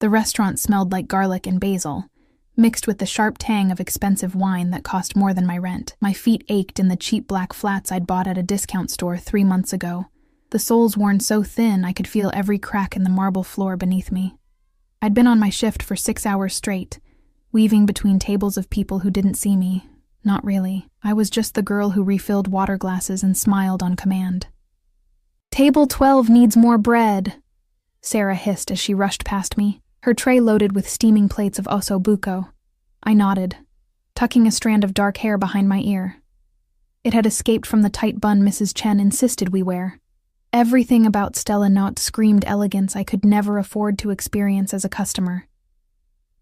The restaurant smelled like garlic and basil, mixed with the sharp tang of expensive wine that cost more than my rent. My feet ached in the cheap black flats I'd bought at a discount store 3 months ago, the soles worn so thin I could feel every crack in the marble floor beneath me. I'd been on my shift for 6 hours straight, weaving between tables of people who didn't see me. Not really. I was just the girl who refilled water glasses and smiled on command. "Table 12 needs more bread," Sarah hissed as she rushed past me, her tray loaded with steaming plates of osso buco. I nodded, tucking a strand of dark hair behind my ear. It had escaped from the tight bun Mrs. Chen insisted we wear. Everything about Stella Knott screamed elegance I could never afford to experience as a customer.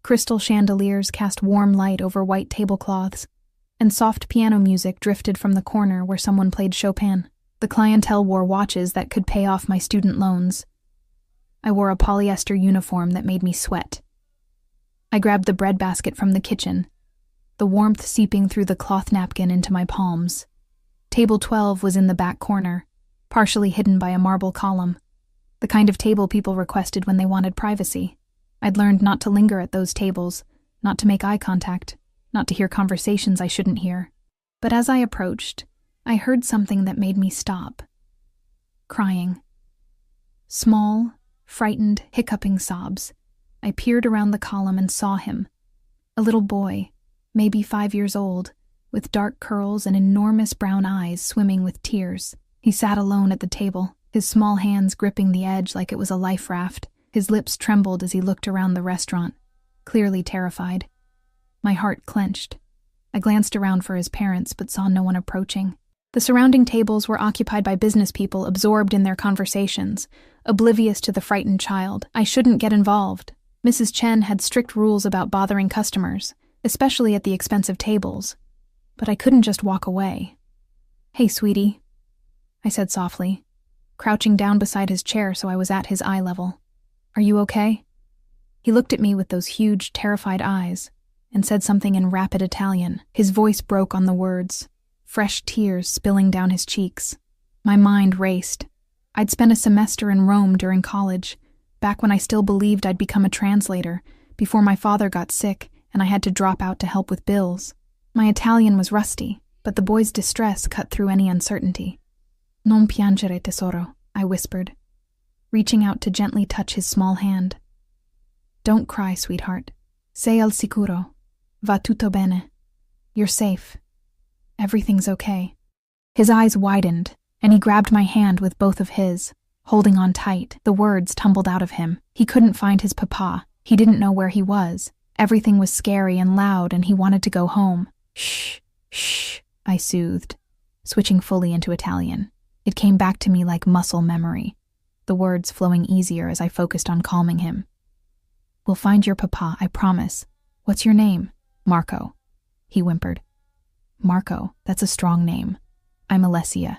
Crystal chandeliers cast warm light over white tablecloths, and soft piano music drifted from the corner where someone played Chopin. The clientele wore watches that could pay off my student loans. I wore a polyester uniform that made me sweat. I grabbed the bread basket from the kitchen, the warmth seeping through the cloth napkin into my palms. Table 12 was in the back corner, partially hidden by a marble column, the kind of table people requested when they wanted privacy. I'd learned not to linger at those tables, not to make eye contact, not to hear conversations I shouldn't hear. But as I approached, I heard something that made me stop. Crying. Small, frightened, hiccuping sobs. I peered around the column and saw him. A little boy, maybe 5 years old, with dark curls and enormous brown eyes swimming with tears. He sat alone at the table, his small hands gripping the edge like it was a life raft. His lips trembled as he looked around the restaurant, clearly terrified. My heart clenched. I glanced around for his parents but saw no one approaching. The surrounding tables were occupied by business people absorbed in their conversations, oblivious to the frightened child. I shouldn't get involved. Mrs. Chen had strict rules about bothering customers, especially at the expensive tables. But I couldn't just walk away. "Hey, sweetie," I said softly, crouching down beside his chair so I was at his eye level. "Are you okay?" He looked at me with those huge, terrified eyes and said something in rapid Italian. His voice broke on the words, fresh tears spilling down his cheeks. My mind raced. I'd spent a semester in Rome during college, back when I still believed I'd become a translator, before my father got sick and I had to drop out to help with bills. My Italian was rusty, but the boy's distress cut through any uncertainty. "Non piangere, tesoro," I whispered, reaching out to gently touch his small hand. "Don't cry, sweetheart. Sei al sicuro. Va tutto bene. You're safe. Everything's okay." His eyes widened, and he grabbed my hand with both of his, holding on tight. The words tumbled out of him. He couldn't find his papa. He didn't know where he was. Everything was scary and loud, and he wanted to go home. "Shh, shh," I soothed, switching fully into Italian. It came back to me like muscle memory, the words flowing easier as I focused on calming him. "We'll find your papa, I promise. What's your name?" "Marco," he whimpered. "Marco, that's a strong name. I'm Alessia."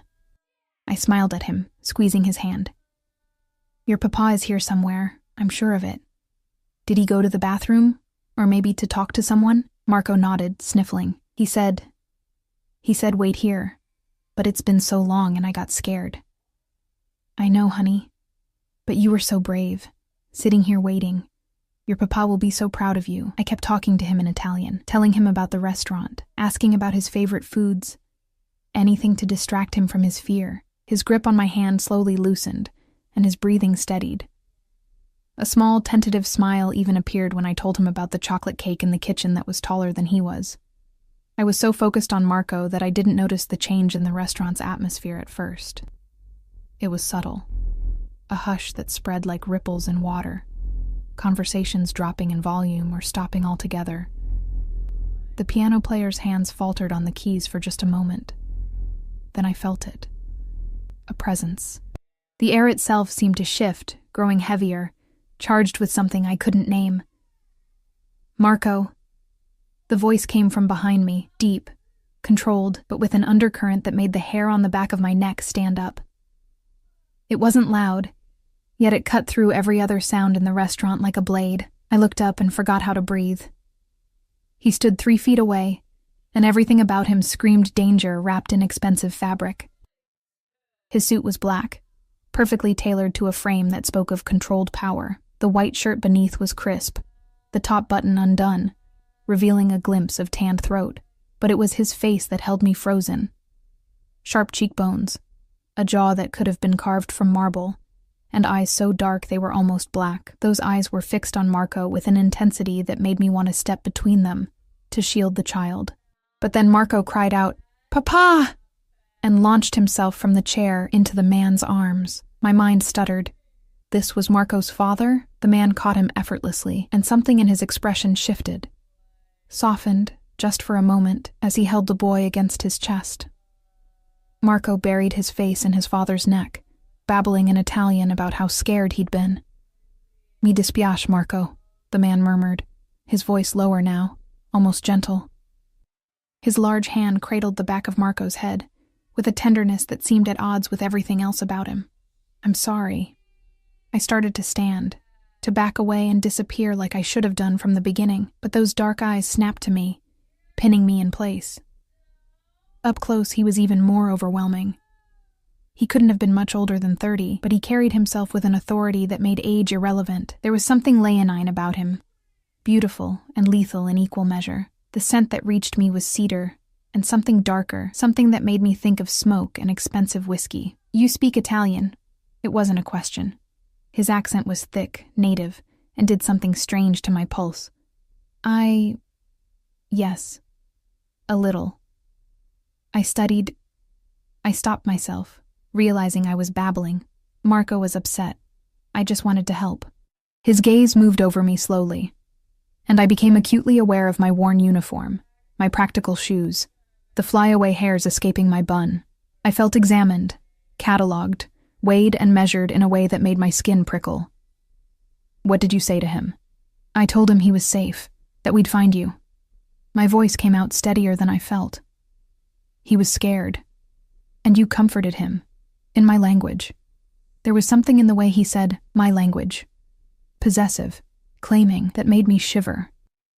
I smiled at him, squeezing his hand. "Your papa is here somewhere, I'm sure of it. Did he go to the bathroom? Or maybe to talk to someone?" Marco nodded, sniffling. He said, "Wait here. But it's been so long and I got scared." "I know, honey. But you were so brave, sitting here waiting. Your papa will be so proud of you." I kept talking to him in Italian, telling him about the restaurant, asking about his favorite foods, anything to distract him from his fear. His grip on my hand slowly loosened, and his breathing steadied. A small, tentative smile even appeared when I told him about the chocolate cake in the kitchen that was taller than he was. I was so focused on Marco that I didn't notice the change in the restaurant's atmosphere at first. It was subtle, a hush that spread like ripples in water, conversations dropping in volume or stopping altogether. The piano player's hands faltered on the keys for just a moment. Then I felt it. A presence. The air itself seemed to shift, growing heavier, charged with something I couldn't name. "Marco." The voice came from behind me, deep, controlled, but with an undercurrent that made the hair on the back of my neck stand up. It wasn't loud, yet it cut through every other sound in the restaurant like a blade. I looked up and forgot how to breathe. He stood 3 feet away, and everything about him screamed danger wrapped in expensive fabric. His suit was black, perfectly tailored to a frame that spoke of controlled power. The white shirt beneath was crisp, the top button undone, revealing a glimpse of tanned throat, but it was his face that held me frozen. Sharp cheekbones, a jaw that could have been carved from marble, and eyes so dark they were almost black. Those eyes were fixed on Marco with an intensity that made me want to step between them to shield the child. But then Marco cried out, "Papa!" and launched himself from the chair into the man's arms. My mind stuttered. This was Marco's father? The man caught him effortlessly, and something in his expression shifted, softened just for a moment as he held the boy against his chest. Marco buried his face in his father's neck, babbling in Italian about how scared he'd been. "Mi dispiace, Marco," the man murmured, his voice lower now, almost gentle. His large hand cradled the back of Marco's head, with a tenderness that seemed at odds with everything else about him. "I'm sorry." I started to stand, to back away and disappear like I should have done from the beginning, but those dark eyes snapped to me, pinning me in place. Up close, he was even more overwhelming. He couldn't have been much older than 30, but he carried himself with an authority that made age irrelevant. There was something leonine about him, beautiful and lethal in equal measure. The scent that reached me was cedar, and something darker, something that made me think of smoke and expensive whiskey. "You speak Italian." It wasn't a question. His accent was thick, native, and did something strange to my pulse. Yes. A little. I stopped myself, realizing I was babbling. Marco was upset. I just wanted to help. His gaze moved over me slowly, and I became acutely aware of my worn uniform, my practical shoes, the flyaway hairs escaping my bun. I felt examined, catalogued, weighed and measured in a way that made my skin prickle. "What did you say to him?" "I told him he was safe, that we'd find you." My voice came out steadier than I felt. "He was scared. And you comforted him, in my language." There was something in the way he said, "my language." Possessive, claiming, that made me shiver.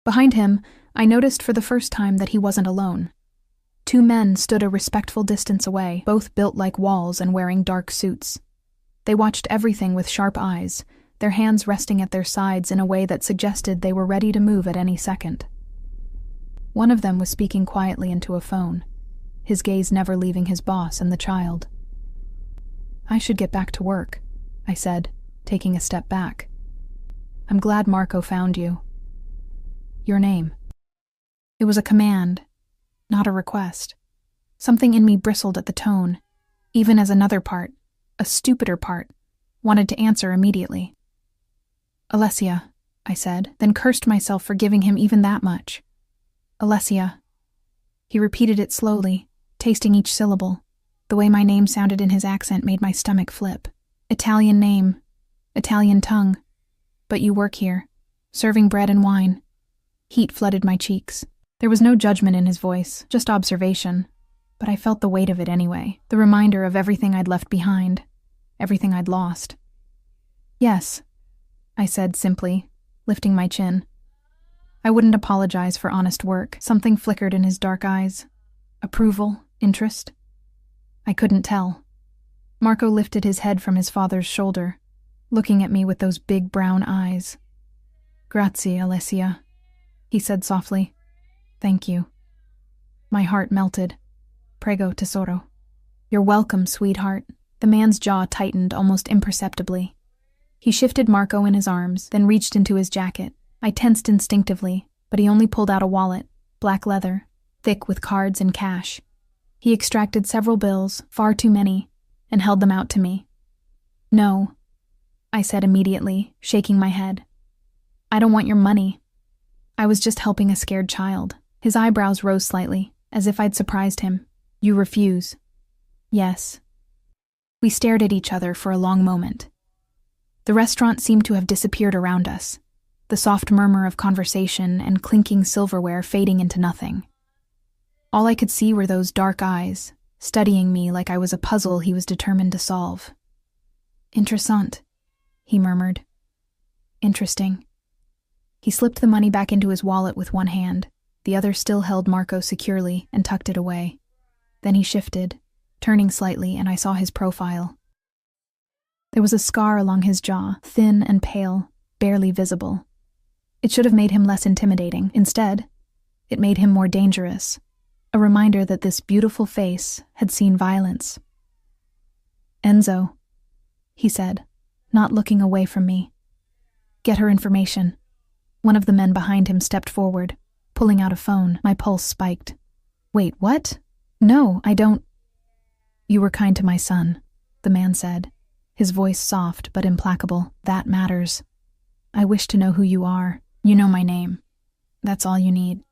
Behind him, I noticed for the first time that he wasn't alone. 2 men stood a respectful distance away, both built like walls and wearing dark suits. They watched everything with sharp eyes, their hands resting at their sides in a way that suggested they were ready to move at any second. One of them was speaking quietly into a phone, his gaze never leaving his boss and the child. "I should get back to work," I said, taking a step back. "I'm glad Marco found you." "Your name." It was a command, not a request. Something in me bristled at the tone, even as another part, a stupider part, wanted to answer immediately. "Alessia," I said, then cursed myself for giving him even that much. "Alessia." He repeated it slowly, tasting each syllable. The way my name sounded in his accent made my stomach flip. Italian name, Italian tongue. "But you work here, serving bread and wine." Heat flooded my cheeks. There was no judgment in his voice, just observation, but I felt the weight of it anyway, the reminder of everything I'd left behind, everything I'd lost. "Yes," I said simply, lifting my chin. I wouldn't apologize for honest work. Something flickered in his dark eyes. Approval? Interest? I couldn't tell. Marco lifted his head from his father's shoulder, looking at me with those big brown eyes. "Grazie, Alessia," he said softly. "Thank you." My heart melted. "Prego, tesoro." "You're welcome, sweetheart." The man's jaw tightened almost imperceptibly. He shifted Marco in his arms, then reached into his jacket. I tensed instinctively, but he only pulled out a wallet, black leather, thick with cards and cash. He extracted several bills, far too many, and held them out to me. "No," I said immediately, shaking my head. "I don't want your money. I was just helping a scared child." His eyebrows rose slightly, as if I'd surprised him. "You refuse?" "Yes." We stared at each other for a long moment. The restaurant seemed to have disappeared around us, the soft murmur of conversation and clinking silverware fading into nothing. All I could see were those dark eyes, studying me like I was a puzzle he was determined to solve. "Interessant," he murmured. "Interesting." He slipped the money back into his wallet with one hand. The other still held Marco securely and tucked it away. Then he shifted, turning slightly, and I saw his profile. There was a scar along his jaw, thin and pale, barely visible. It should have made him less intimidating. Instead, it made him more dangerous, a reminder that this beautiful face had seen violence. "Enzo," he said, not looking away from me. "Get her information." One of the men behind him stepped forward, pulling out a phone. My pulse spiked. "Wait, what? No, I don't—" "You were kind to my son," the man said, his voice soft but implacable. "That matters. I wish to know who you are. You know my name. That's all you need."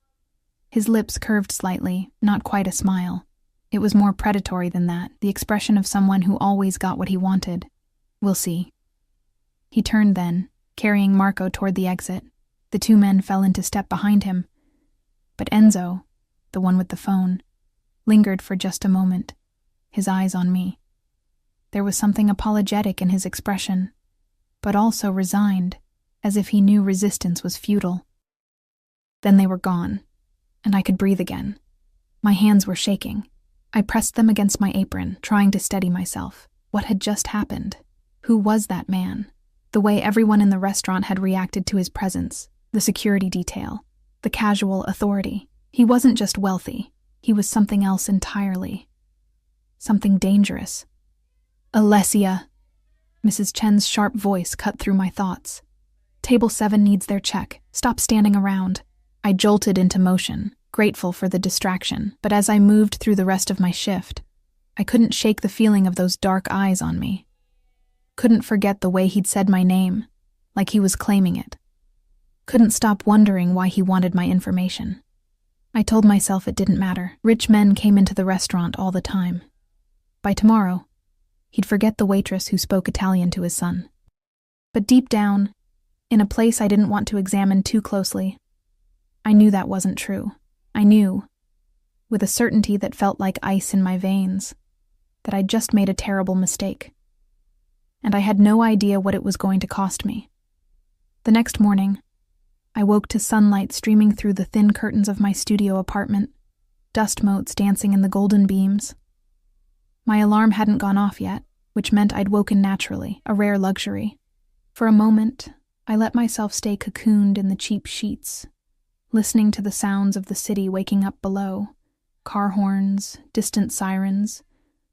His lips curved slightly, not quite a smile. It was more predatory than that, the expression of someone who always got what he wanted. "We'll see." He turned then, carrying Marco toward the exit. The two men fell into step behind him. But Enzo, the one with the phone, lingered for just a moment, his eyes on me. There was something apologetic in his expression, but also resigned, as if he knew resistance was futile. Then they were gone, and I could breathe again. My hands were shaking. I pressed them against my apron, trying to steady myself. What had just happened? Who was that man? The way everyone in the restaurant had reacted to his presence, the security detail, the casual authority. He wasn't just wealthy. He was something else entirely. Something dangerous. "Alessia!" Mrs. Chen's sharp voice cut through my thoughts. "Table 7 needs their check. Stop standing around." I jolted into motion, grateful for the distraction, but as I moved through the rest of my shift, I couldn't shake the feeling of those dark eyes on me. Couldn't forget the way he'd said my name, like he was claiming it. Couldn't stop wondering why he wanted my information. I told myself it didn't matter. Rich men came into the restaurant all the time. By tomorrow, he'd forget the waitress who spoke Italian to his son. But deep down, in a place I didn't want to examine too closely, I knew that wasn't true. I knew, with a certainty that felt like ice in my veins, that I'd just made a terrible mistake. And I had no idea what it was going to cost me. The next morning, I woke to sunlight streaming through the thin curtains of my studio apartment, dust motes dancing in the golden beams. My alarm hadn't gone off yet, which meant I'd woken naturally, a rare luxury. For a moment, I let myself stay cocooned in the cheap sheets, listening to the sounds of the city waking up below, car horns, distant sirens,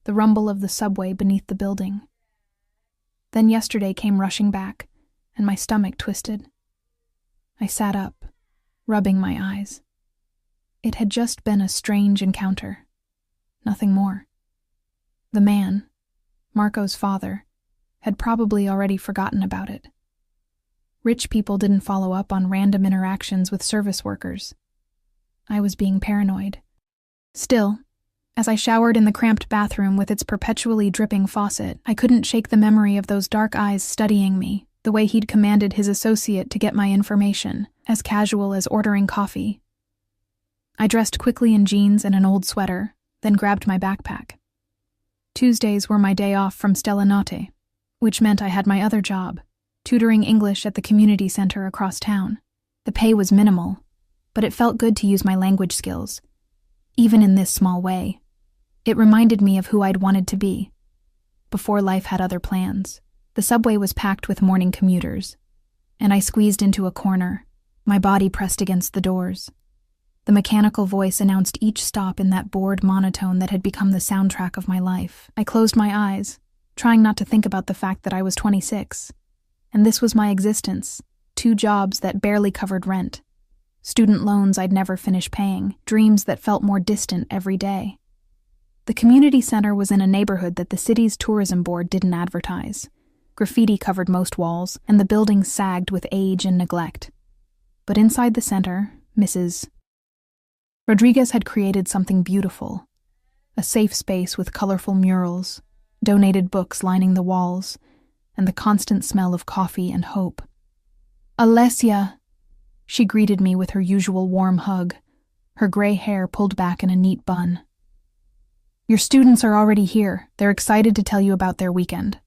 the rumble of the subway beneath the building. Then yesterday came rushing back, and my stomach twisted. I sat up, rubbing my eyes. It had just been a strange encounter. Nothing more. The man, Marco's father, had probably already forgotten about it. Rich people didn't follow up on random interactions with service workers. I was being paranoid. Still, as I showered in the cramped bathroom with its perpetually dripping faucet, I couldn't shake the memory of those dark eyes studying me, the way he'd commanded his associate to get my information, as casual as ordering coffee. I dressed quickly in jeans and an old sweater, then grabbed my backpack. Tuesdays were my day off from Stella Notte, which meant I had my other job, tutoring English at the community center across town. The pay was minimal, but it felt good to use my language skills, even in this small way. It reminded me of who I'd wanted to be, before life had other plans. The subway was packed with morning commuters, and I squeezed into a corner, my body pressed against the doors. The mechanical voice announced each stop in that bored monotone that had become the soundtrack of my life. I closed my eyes, trying not to think about the fact that I was 26. And this was my existence, 2 jobs that barely covered rent, student loans I'd never finish paying, dreams that felt more distant every day. The community center was in a neighborhood that the city's tourism board didn't advertise. Graffiti covered most walls, and the building sagged with age and neglect. But inside the center, Mrs. Rodriguez had created something beautiful. A safe space with colorful murals, donated books lining the walls, and the constant smell of coffee and hope. "Alessia!" She greeted me with her usual warm hug, her gray hair pulled back in a neat bun. "Your students are already here. They're excited to tell you about their weekend."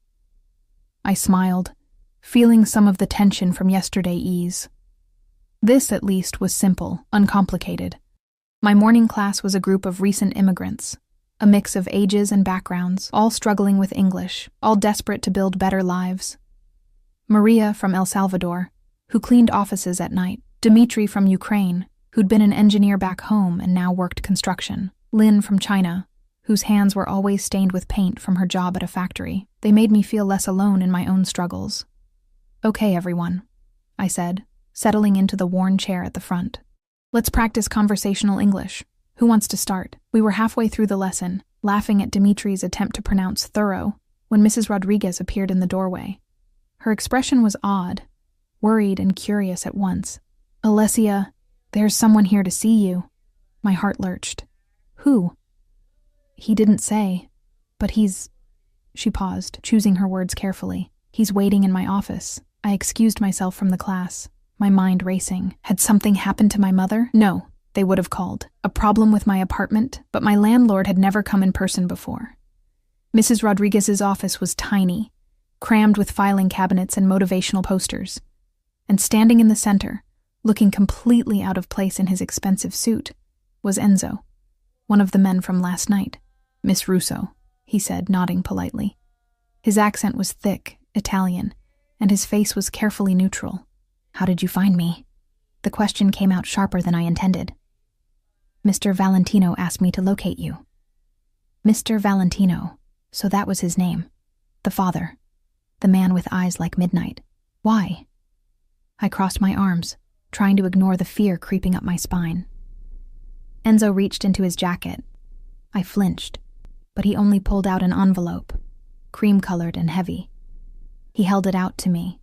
I smiled, feeling some of the tension from yesterday ease. This, at least, was simple, uncomplicated. My morning class was a group of recent immigrants, a mix of ages and backgrounds, all struggling with English, all desperate to build better lives. Maria, from El Salvador, who cleaned offices at night. Dmitry from Ukraine, who'd been an engineer back home and now worked construction. Lynn from China, whose hands were always stained with paint from her job at a factory. They made me feel less alone in my own struggles. "Okay, everyone," I said, settling into the worn chair at the front. "Let's practice conversational English. Who wants to start?" We were halfway through the lesson, laughing at Dimitri's attempt to pronounce thorough, when Mrs. Rodriguez appeared in the doorway. Her expression was odd, worried and curious at once. "Alessia, there's someone here to see you." My heart lurched. "Who?" "He didn't say, but he's—" She paused, choosing her words carefully. "He's waiting in my office." I excused myself from the class, my mind racing. Had something happened to my mother? No, they would have called. A problem with my apartment, but my landlord had never come in person before. Mrs. Rodriguez's office was tiny, crammed with filing cabinets and motivational posters. And standing in the center, looking completely out of place in his expensive suit, was Enzo, one of the men from last night. "Miss Russo," he said, nodding politely. His accent was thick, Italian, and his face was carefully neutral. "How did you find me?" The question came out sharper than I intended. "Mr. Valentino asked me to locate you." Mr. Valentino, so that was his name. The father, the man with eyes like midnight. Why? I crossed my arms, trying to ignore the fear creeping up my spine. Enzo reached into his jacket. I flinched, but he only pulled out an envelope, cream-colored and heavy. He held it out to me.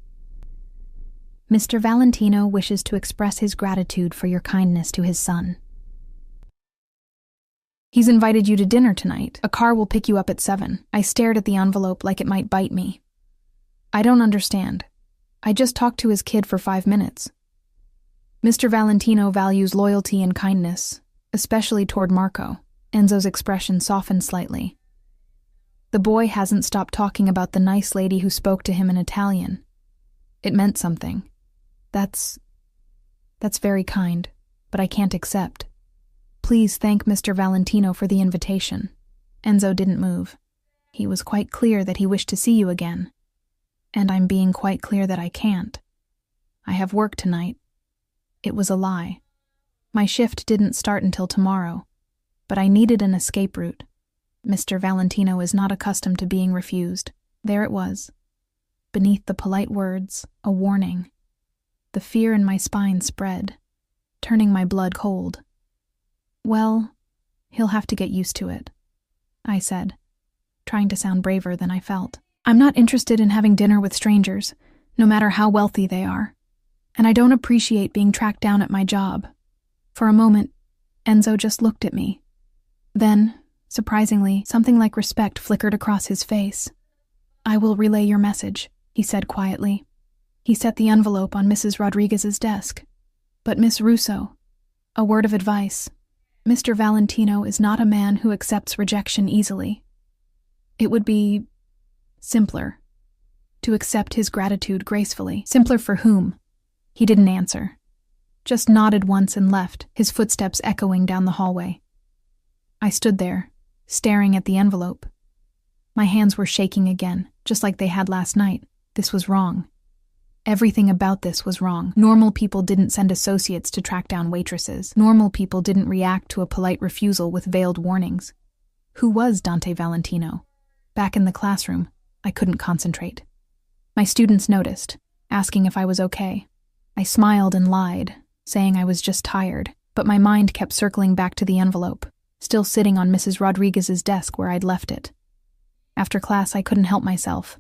"Mr. Valentino wishes to express his gratitude for your kindness to his son. He's invited you to dinner tonight. A car will pick you up at 7. I stared at the envelope like it might bite me. "I don't understand. I just talked to his kid for 5 minutes. Mr. Valentino values loyalty and kindness, especially toward Marco." Enzo's expression softened slightly. "The boy hasn't stopped talking about the nice lady who spoke to him in Italian. It meant something. That's very kind, but I can't accept. Please thank Mr. Valentino for the invitation." Enzo didn't move. He was quite clear that he wished to see you again. And I'm being quite clear that I can't. I have work tonight. It was a lie. My shift didn't start until tomorrow, but I needed an escape route. Mr. Valentino is not accustomed to being refused. There it was. Beneath the polite words, a warning. The fear in my spine spread, turning my blood cold. "Well, he'll have to get used to it," I said, trying to sound braver than I felt. "I'm not interested in having dinner with strangers, no matter how wealthy they are. And I don't appreciate being tracked down at my job." For a moment, Enzo just looked at me. Then, surprisingly, something like respect flickered across his face. "I will relay your message," he said quietly. He set the envelope on Mrs. Rodriguez's desk. "But Miss Russo, a word of advice. Mr. Valentino is not a man who accepts rejection easily. It would be simpler to accept his gratitude gracefully." "Simpler for whom?" He didn't answer, just nodded once and left, his footsteps echoing down the hallway. I stood there, staring at the envelope. My hands were shaking again, just like they had last night. This was wrong. Everything about this was wrong. Normal people didn't send associates to track down waitresses. Normal people didn't react to a polite refusal with veiled warnings. Who was Dante Valentino? Back in the classroom, I couldn't concentrate. My students noticed, asking if I was okay. I smiled and lied, saying I was just tired, but my mind kept circling back to the envelope, still sitting on Mrs. Rodriguez's desk where I'd left it. After class, I couldn't help myself.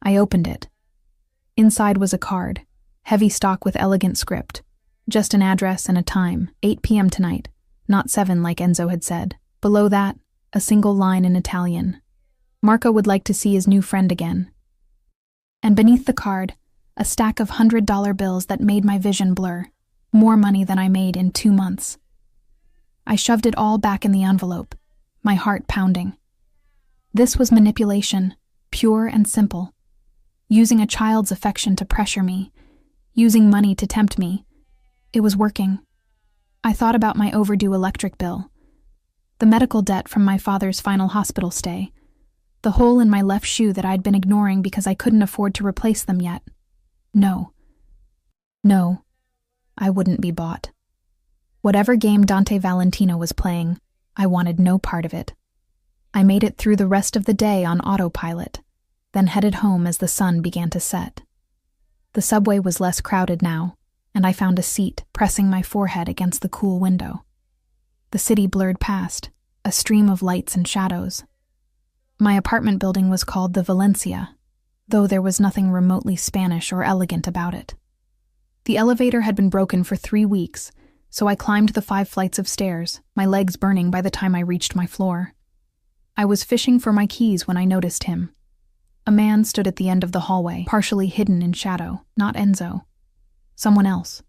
I opened it. Inside was a card, heavy stock with elegant script, just an address and a time, 8 p.m. tonight, not 7 like Enzo had said. Below that, a single line in Italian. Marco would like to see his new friend again. And beneath the card, a stack of $100 bills that made my vision blur, more money than I made in 2 months. I shoved it all back in the envelope, my heart pounding. This was manipulation, pure and simple. Using a child's affection to pressure me, using money to tempt me. It was working. I thought about my overdue electric bill, the medical debt from my father's final hospital stay, the hole in my left shoe that I'd been ignoring because I couldn't afford to replace them yet. No. No, I wouldn't be bought. Whatever game Dante Valentino was playing, I wanted no part of it. I made it through the rest of the day on autopilot, then headed home as the sun began to set. The subway was less crowded now, and I found a seat, pressing my forehead against the cool window. The city blurred past, a stream of lights and shadows. My apartment building was called the Valencia, though there was nothing remotely Spanish or elegant about it. The elevator had been broken for 3 weeks, so I climbed the 5 flights of stairs, my legs burning by the time I reached my floor. I was fishing for my keys when I noticed him. A man stood at the end of the hallway, partially hidden in shadow, not Enzo. Someone else.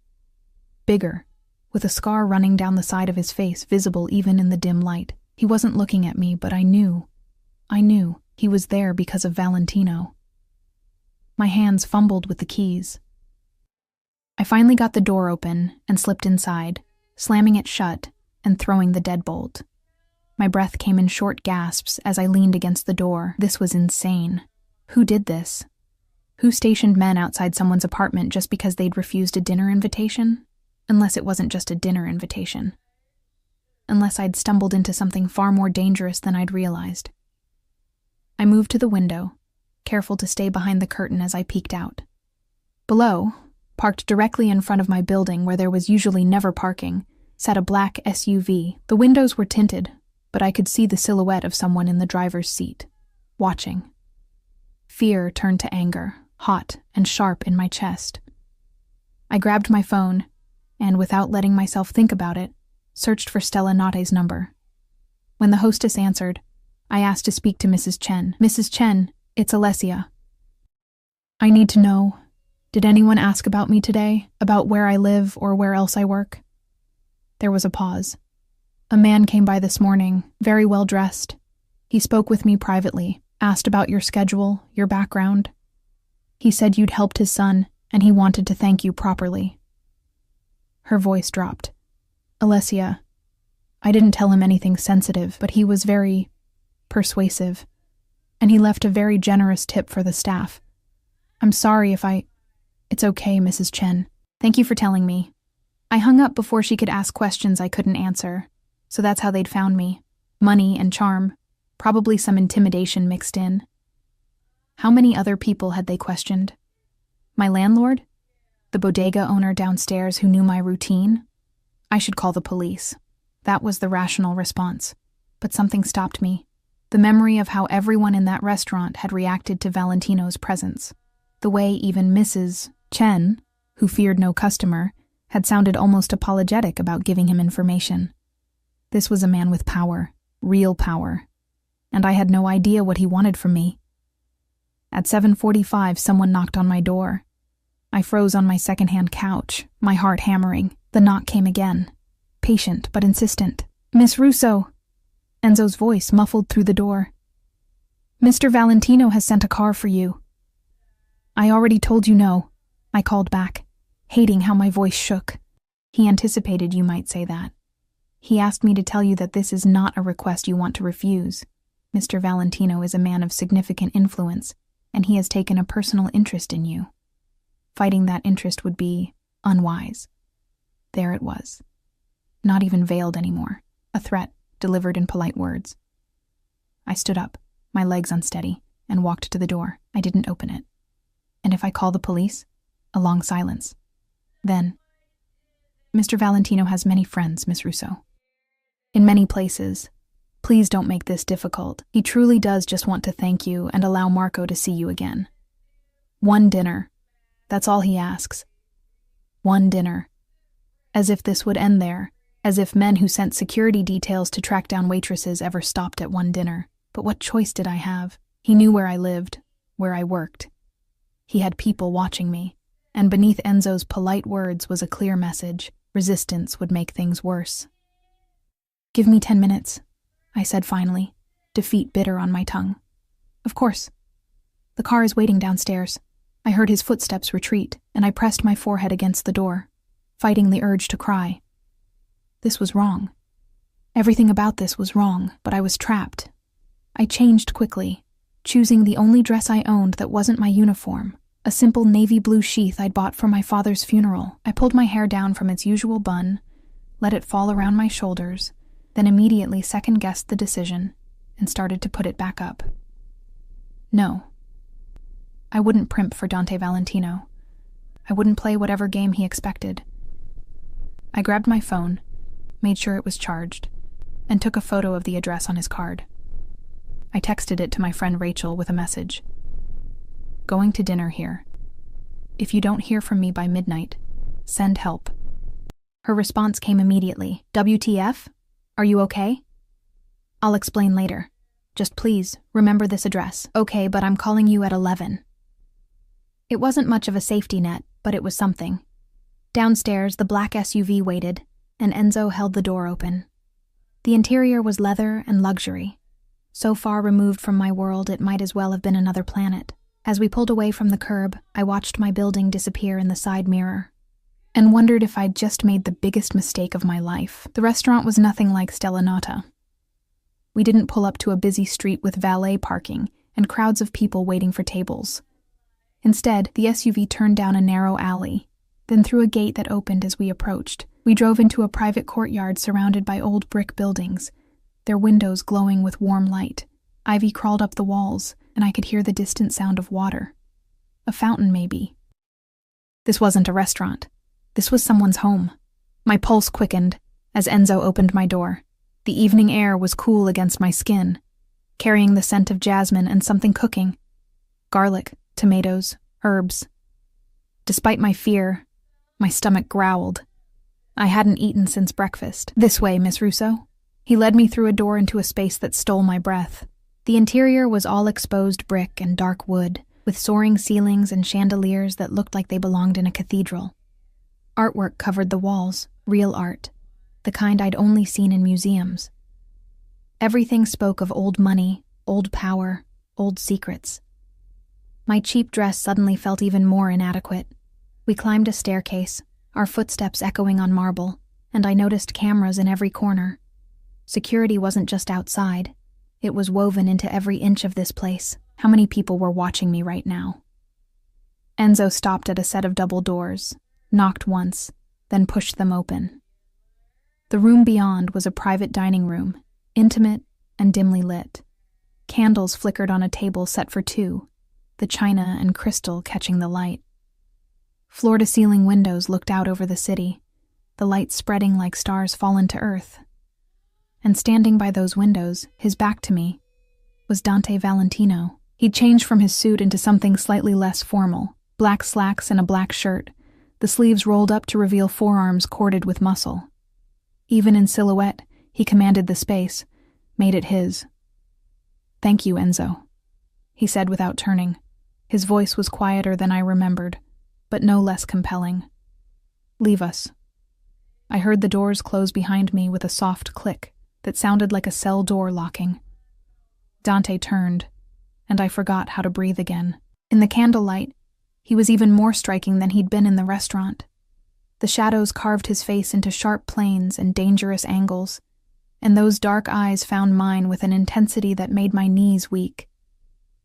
Bigger, with a scar running down the side of his face visible even in the dim light. He wasn't looking at me, but I knew he was there because of Valentino. My hands fumbled with the keys. I finally got the door open and slipped inside, slamming it shut and throwing the deadbolt. My breath came in short gasps as I leaned against the door. This was insane. Who did this? Who stationed men outside someone's apartment just because they'd refused a dinner invitation? Unless it wasn't just a dinner invitation. Unless I'd stumbled into something far more dangerous than I'd realized. I moved to the window, careful to stay behind the curtain as I peeked out. Below, parked directly in front of my building where there was usually never parking, sat a black SUV. The windows were tinted, but I could see the silhouette of someone in the driver's seat, watching. Fear turned to anger, hot and sharp in my chest. I grabbed my phone, and without letting myself think about it, searched for Stella Nate's number. When the hostess answered, I asked to speak to Mrs. Chen. Mrs. Chen, it's Alessia. I need to know, did anyone ask about me today, about where I live or where else I work? There was a pause. A man came by this morning, very well dressed. He spoke with me privately, asked about your schedule, your background. He said you'd helped his son, and he wanted to thank you properly. Her voice dropped. Alessia, I didn't tell him anything sensitive, but he was very persuasive, and he left a very generous tip for the staff. I'm sorry if It's okay, Mrs. Chen. Thank you for telling me. I hung up before she could ask questions I couldn't answer. So that's how they'd found me. Money and charm. Probably some intimidation mixed in. How many other people had they questioned? My landlord? The bodega owner downstairs who knew my routine? I should call the police. That was the rational response. But something stopped me. The memory of how everyone in that restaurant had reacted to Valentino's presence. The way even Mrs. Chen, who feared no customer, had sounded almost apologetic about giving him information. This was a man with power, real power, and I had no idea what he wanted from me. At 7:45, someone knocked on my door. I froze on my secondhand couch, my heart hammering. The knock came again, patient but insistent. Miss Russo! Enzo's voice muffled through the door. Mr. Valentino has sent a car for you. I already told you no, I called back, hating how my voice shook. He anticipated you might say that. He asked me to tell you that this is not a request you want to refuse. Mr. Valentino is a man of significant influence, and he has taken a personal interest in you. Fighting that interest would be unwise. There it was. Not even veiled anymore. A threat, delivered in polite words. I stood up, my legs unsteady, and walked to the door. I didn't open it. And if I call the police? A long silence. Then, Mr. Valentino has many friends, Miss Russo. In many places. Please don't make this difficult. He truly does just want to thank you and allow Marco to see you again. One dinner. That's all he asks. One dinner. As if this would end there. As if men who sent security details to track down waitresses ever stopped at one dinner. But what choice did I have? He knew where I lived, where I worked. He had people watching me, and beneath Enzo's polite words was a clear message. Resistance would make things worse. Give me 10 minutes, I said finally, defeat bitter on my tongue. Of course. The car is waiting downstairs. I heard his footsteps retreat, and I pressed my forehead against the door, fighting the urge to cry. This was wrong. Everything about this was wrong, but I was trapped. I changed quickly, choosing the only dress I owned that wasn't my uniform, a simple navy blue sheath I'd bought for my father's funeral. I pulled my hair down from its usual bun, let it fall around my shoulders, then immediately second-guessed the decision and started to put it back up. No. I wouldn't primp for Dante Valentino. I wouldn't play whatever game he expected. I grabbed my phone, made sure it was charged, and took a photo of the address on his card. I texted it to my friend Rachel with a message. Going to dinner here. If you don't hear from me by midnight, send help. Her response came immediately. WTF? Are you okay? I'll explain later. Just please, remember this address. Okay, but I'm calling you at 11. It wasn't much of a safety net, but it was something. Downstairs, the black SUV waited, and Enzo held the door open. The interior was leather and luxury. So far removed from my world, it might as well have been another planet. As we pulled away from the curb, I watched my building disappear in the side mirror, and wondered if I'd just made the biggest mistake of my life. The restaurant was nothing like Stella Nata. We didn't pull up to a busy street with valet parking and crowds of people waiting for tables. Instead, the SUV turned down a narrow alley, then through a gate that opened as we approached. We drove into a private courtyard surrounded by old brick buildings, their windows glowing with warm light. Ivy crawled up the walls, and I could hear the distant sound of water. A fountain, maybe. This wasn't a restaurant. This was someone's home. My pulse quickened as Enzo opened my door. The evening air was cool against my skin, carrying the scent of jasmine and something cooking. Garlic, tomatoes, herbs. Despite my fear, my stomach growled. I hadn't eaten since breakfast. This way, Miss Russo. He led me through a door into a space that stole my breath. The interior was all exposed brick and dark wood, with soaring ceilings and chandeliers that looked like they belonged in a cathedral. Artwork covered the walls, real art, the kind I'd only seen in museums. Everything spoke of old money, old power, old secrets. My cheap dress suddenly felt even more inadequate. We climbed a staircase, our footsteps echoing on marble, and I noticed cameras in every corner. Security wasn't just outside. It was woven into every inch of this place. How many people were watching me right now? Enzo stopped at a set of double doors, knocked once, then pushed them open. The room beyond was a private dining room, intimate and dimly lit. Candles flickered on a table set for two, the china and crystal catching the light. Floor-to-ceiling windows looked out over the city, the light spreading like stars fallen to earth. And standing by those windows, his back to me, was Dante Valentino. He'd changed from his suit into something slightly less formal, black slacks and a black shirt, the sleeves rolled up to reveal forearms corded with muscle. Even in silhouette, he commanded the space, made it his. "Thank you, Enzo," he said without turning. His voice was quieter than I remembered, but no less compelling. "Leave us." I heard the doors close behind me with a soft click that sounded like a cell door locking. Dante turned, and I forgot how to breathe again. In the candlelight, he was even more striking than he'd been in the restaurant. The shadows carved his face into sharp planes and dangerous angles, and those dark eyes found mine with an intensity that made my knees weak.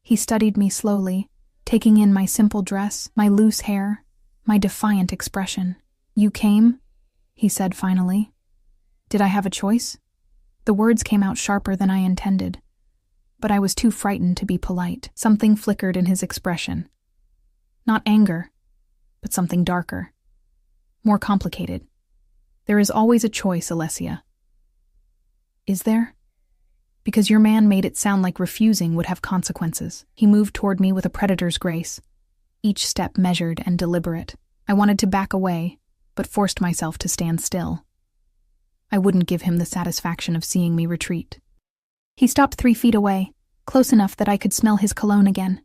He studied me slowly, taking in my simple dress, my loose hair, my defiant expression. "You came?" he said finally. Did I have a choice? The words came out sharper than I intended, but I was too frightened to be polite. Something flickered in his expression. Not anger, but something darker. More complicated. There is always a choice, Alessia. Is there? Because your man made it sound like refusing would have consequences. He moved toward me with a predator's grace, each step measured and deliberate. I wanted to back away, but forced myself to stand still. I wouldn't give him the satisfaction of seeing me retreat. He stopped 3 feet away, close enough that I could smell his cologne again.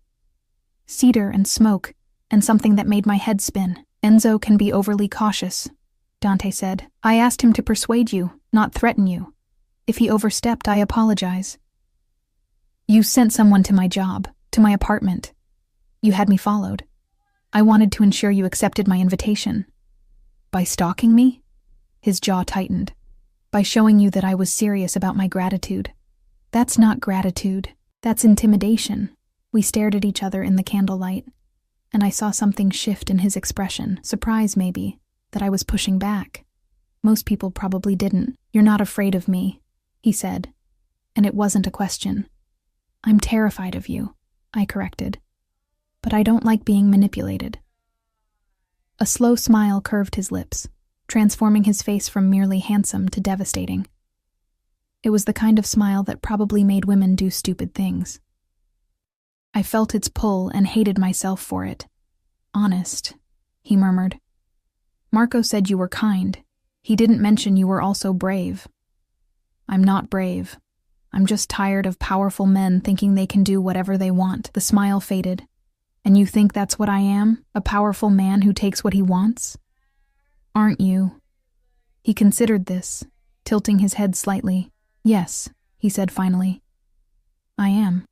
Cedar and smoke, and something that made my head spin. "Enzo can be overly cautious," Dante said. "I asked him to persuade you, not threaten you. If he overstepped, I apologize. You sent someone to my job, to my apartment. You had me followed. I wanted to ensure you accepted my invitation. By stalking me?" His jaw tightened. "By showing you that I was serious about my gratitude. That's not gratitude. That's intimidation." We stared at each other in the candlelight, and I saw something shift in his expression, surprise maybe, that I was pushing back. Most people probably didn't. "You're not afraid of me," he said, and it wasn't a question. "I'm terrified of you," I corrected. "But I don't like being manipulated." A slow smile curved his lips, transforming his face from merely handsome to devastating. It was the kind of smile that probably made women do stupid things. I felt its pull and hated myself for it. "Honest," he murmured. "Marco said you were kind. He didn't mention you were also brave." "I'm not brave. I'm just tired of powerful men thinking they can do whatever they want." The smile faded. "And you think that's what I am? A powerful man who takes what he wants? Aren't you?" He considered this, tilting his head slightly. "Yes," he said finally. "I am.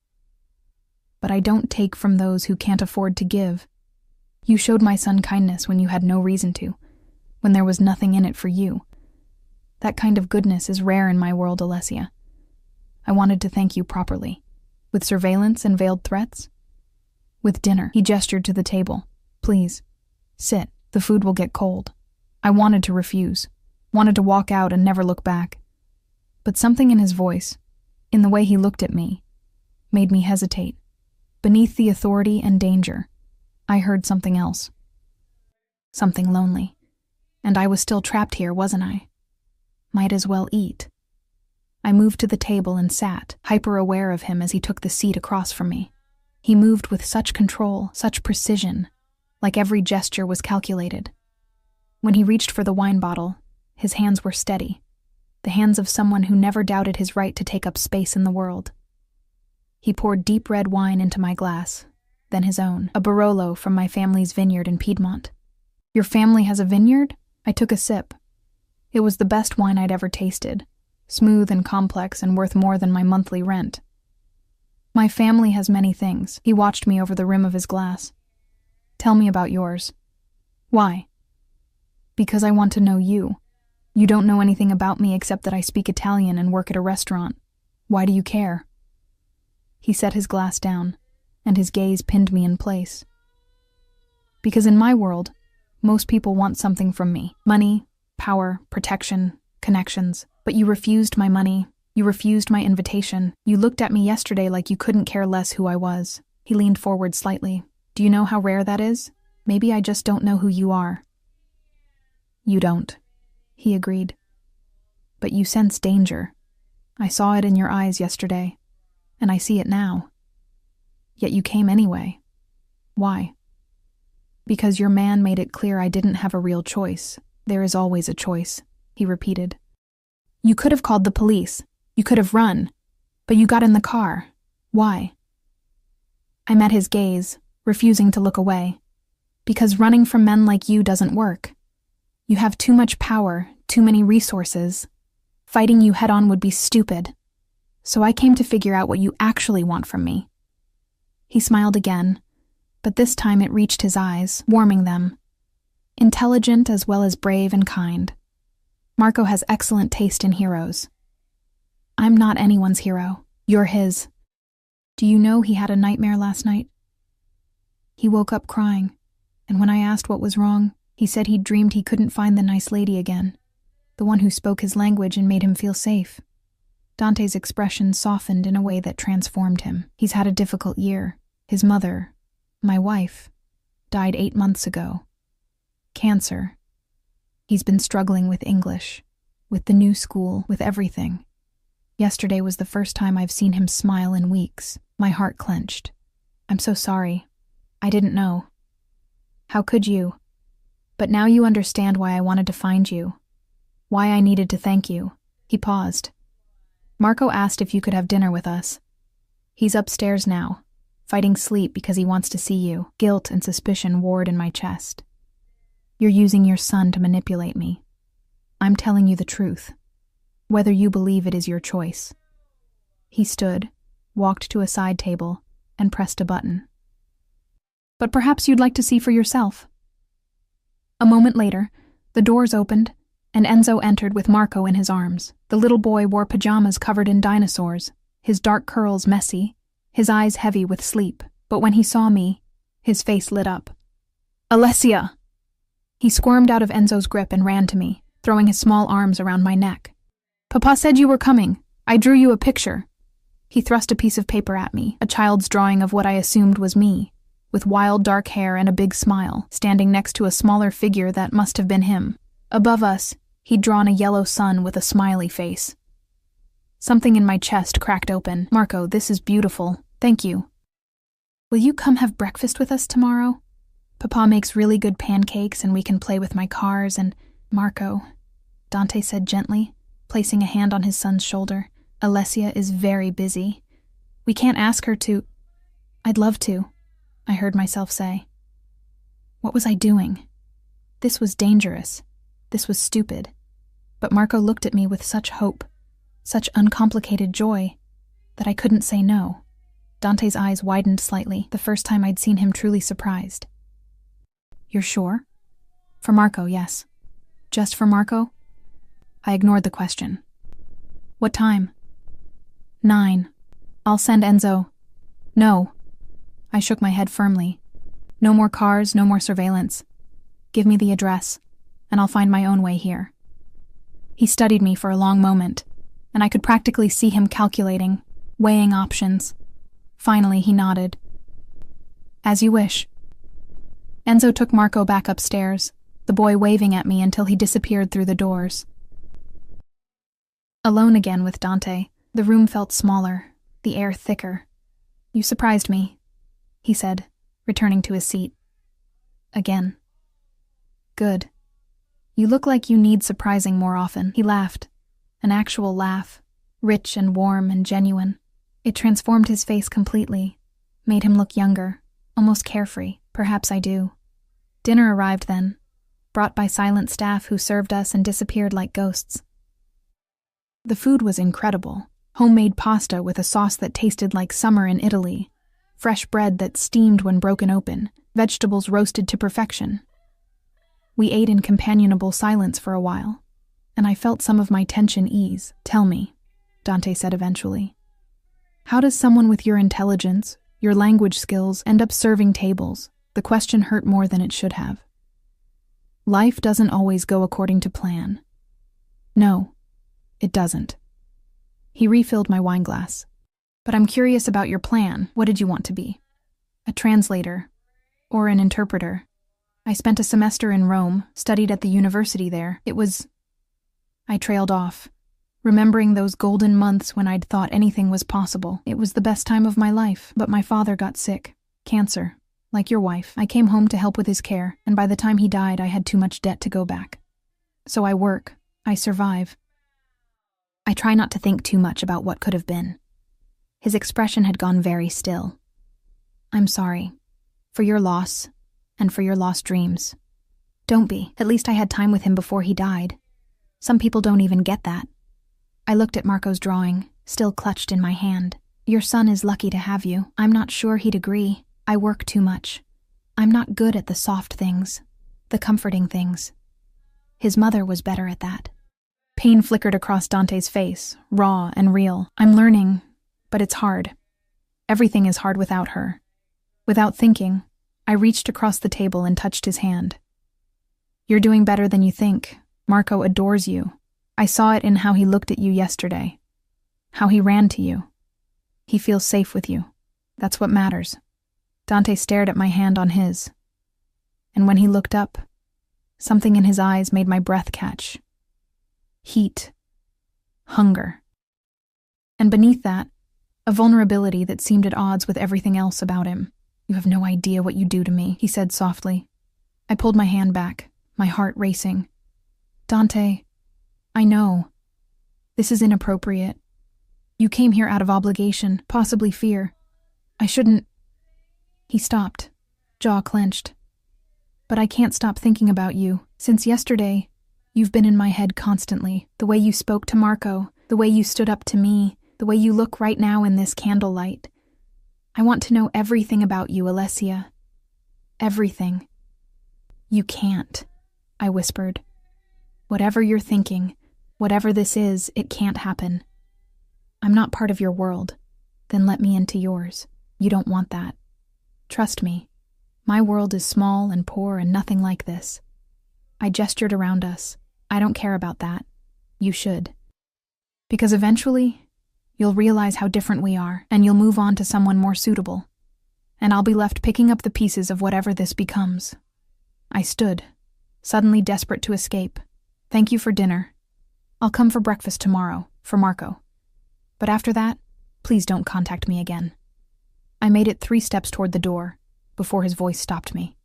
But I don't take from those who can't afford to give. You showed my son kindness when you had no reason to, when there was nothing in it for you. That kind of goodness is rare in my world, Alessia. I wanted to thank you properly. With surveillance and veiled threats? With dinner." He gestured to the table. "Please, sit. The food will get cold." I wanted to refuse, wanted to walk out and never look back. But something in his voice, in the way he looked at me, made me hesitate. Beneath the authority and danger, I heard something else. Something lonely. And I was still trapped here, wasn't I? Might as well eat. I moved to the table and sat, hyper-aware of him as he took the seat across from me. He moved with such control, such precision, like every gesture was calculated. When he reached for the wine bottle, his hands were steady, the hands of someone who never doubted his right to take up space in the world. He poured deep red wine into my glass, then his own, a Barolo from my family's vineyard in Piedmont. "Your family has a vineyard?" I took a sip. It was the best wine I'd ever tasted, smooth and complex and worth more than my monthly rent. "My family has many things." He watched me over the rim of his glass. "Tell me about yours." "Why?" "Because I want to know you. You don't know anything about me except that I speak Italian and work at a restaurant. Why do you care?" He set his glass down, and his gaze pinned me in place. "Because in my world, most people want something from me. Money, power, protection, connections. But you refused my money. You refused my invitation. You looked at me yesterday like you couldn't care less who I was." He leaned forward slightly. "Do you know how rare that is? Maybe I just don't know who you are." "You don't," he agreed. "But you sense danger. I saw it in your eyes yesterday, and I see it now. Yet you came anyway. Why?" "Because your man made it clear I didn't have a real choice. There is always a choice," he repeated. "You could have called the police. You could have run. But you got in the car. Why?" I met his gaze, refusing to look away. "Because running from men like you doesn't work. You have too much power, too many resources. Fighting you head-on would be stupid. So I came to figure out what you actually want from me." He smiled again, but this time it reached his eyes, warming them. Intelligent as well as brave and kind. Marco has excellent taste in heroes. I'm not anyone's hero. You're his. Do you know he had a nightmare last night? He woke up crying, and when I asked what was wrong, he said he'd dreamed he couldn't find the nice lady again, the one who spoke his language and made him feel safe. Dante's expression softened in a way that transformed him. He's had a difficult year. His mother, my wife, died 8 months ago. Cancer. He's been struggling with English, with the new school, with everything. Yesterday was the first time I've seen him smile in weeks. My heart clenched. I'm so sorry. I didn't know. How could you? But now you understand why I wanted to find you. Why I needed to thank you. He paused. Marco asked if you could have dinner with us. He's upstairs now, fighting sleep because he wants to see you. Guilt and suspicion warred in my chest. You're using your son to manipulate me. I'm telling you the truth, whether you believe it is your choice. He stood, walked to a side table, and pressed a button. But perhaps you'd like to see for yourself. A moment later, the doors opened, and Enzo entered with Marco in his arms. The little boy wore pajamas covered in dinosaurs, his dark curls messy, his eyes heavy with sleep. But when he saw me, his face lit up. Alessia! He squirmed out of Enzo's grip and ran to me, throwing his small arms around my neck. Papa said you were coming. I drew you a picture. He thrust a piece of paper at me, a child's drawing of what I assumed was me, with wild dark hair and a big smile, standing next to a smaller figure that must have been him. Above us, he'd drawn a yellow sun with a smiley face. Something in my chest cracked open. Marco, this is beautiful. Thank you. Will you come have breakfast with us tomorrow? Papa makes really good pancakes and we can play with my cars and… Marco, Dante said gently, placing a hand on his son's shoulder. Alessia is very busy. We can't ask her to… I'd love to, I heard myself say. What was I doing? This was dangerous. This was stupid. But Marco looked at me with such hope, such uncomplicated joy, that I couldn't say no. Dante's eyes widened slightly, the first time I'd seen him truly surprised. You're sure? For Marco, yes. Just for Marco? I ignored the question. What time? 9. I'll send Enzo. No. I shook my head firmly. No more cars, no more surveillance. Give me the address, and I'll find my own way here. He studied me for a long moment, and I could practically see him calculating, weighing options. Finally, he nodded. As you wish. Enzo took Marco back upstairs, the boy waving at me until he disappeared through the doors. Alone again with Dante, the room felt smaller, the air thicker. You surprised me, he said, returning to his seat. Again. Good. You look like you need surprising more often. He laughed, an actual laugh, rich and warm and genuine. It transformed his face completely, made him look younger, almost carefree. Perhaps I do. Dinner arrived then, brought by silent staff who served us and disappeared like ghosts. The food was incredible. Homemade pasta with a sauce that tasted like summer in Italy, fresh bread that steamed when broken open, vegetables roasted to perfection. We ate in companionable silence for a while, and I felt some of my tension ease. Tell me, Dante said eventually, how does someone with your intelligence, your language skills, end up serving tables? The question hurt more than it should have. Life doesn't always go according to plan. No, it doesn't. He refilled my wine glass. But I'm curious about your plan. What did you want to be? A translator, or an interpreter. I spent a semester in Rome, studied at the university there. It was… I trailed off, remembering those golden months when I'd thought anything was possible. It was the best time of my life, but my father got sick. Cancer. Like your wife. I came home to help with his care, and by the time he died, I had too much debt to go back. So I work. I survive. I try not to think too much about what could have been. His expression had gone very still. I'm sorry. For your loss, and for your lost dreams. Don't be. At least I had time with him before he died. Some people don't even get that. I looked at Marco's drawing, still clutched in my hand. Your son is lucky to have you. I'm not sure he'd agree. I work too much. I'm not good at the soft things, the comforting things. His mother was better at that. Pain flickered across Dante's face, raw and real. I'm learning, but it's hard. Everything is hard without her. Without thinking, I reached across the table and touched his hand. You're doing better than you think. Marco adores you. I saw it in how he looked at you yesterday. How he ran to you. He feels safe with you. That's what matters. Dante stared at my hand on his. And when he looked up, something in his eyes made my breath catch. Heat. Hunger. And beneath that, a vulnerability that seemed at odds with everything else about him. You have no idea what you do to me, he said softly. I pulled my hand back, my heart racing. Dante, I know. This is inappropriate. You came here out of obligation, possibly fear. I shouldn't… He stopped, jaw clenched. But I can't stop thinking about you. Since yesterday, you've been in my head constantly. The way you spoke to Marco, the way you stood up to me, the way you look right now in this candlelight. I want to know everything about you, Alessia. Everything. You can't, I whispered. Whatever you're thinking, whatever this is, it can't happen. I'm not part of your world. Then let me into yours. You don't want that. Trust me. My world is small and poor and nothing like this. I gestured around us. I don't care about that. You should. Because eventually, you'll realize how different we are, and you'll move on to someone more suitable. And I'll be left picking up the pieces of whatever this becomes. I stood, suddenly desperate to escape. Thank you for dinner. I'll come for breakfast tomorrow, for Marco. But after that, please don't contact me again. I made it 3 steps toward the door, before his voice stopped me.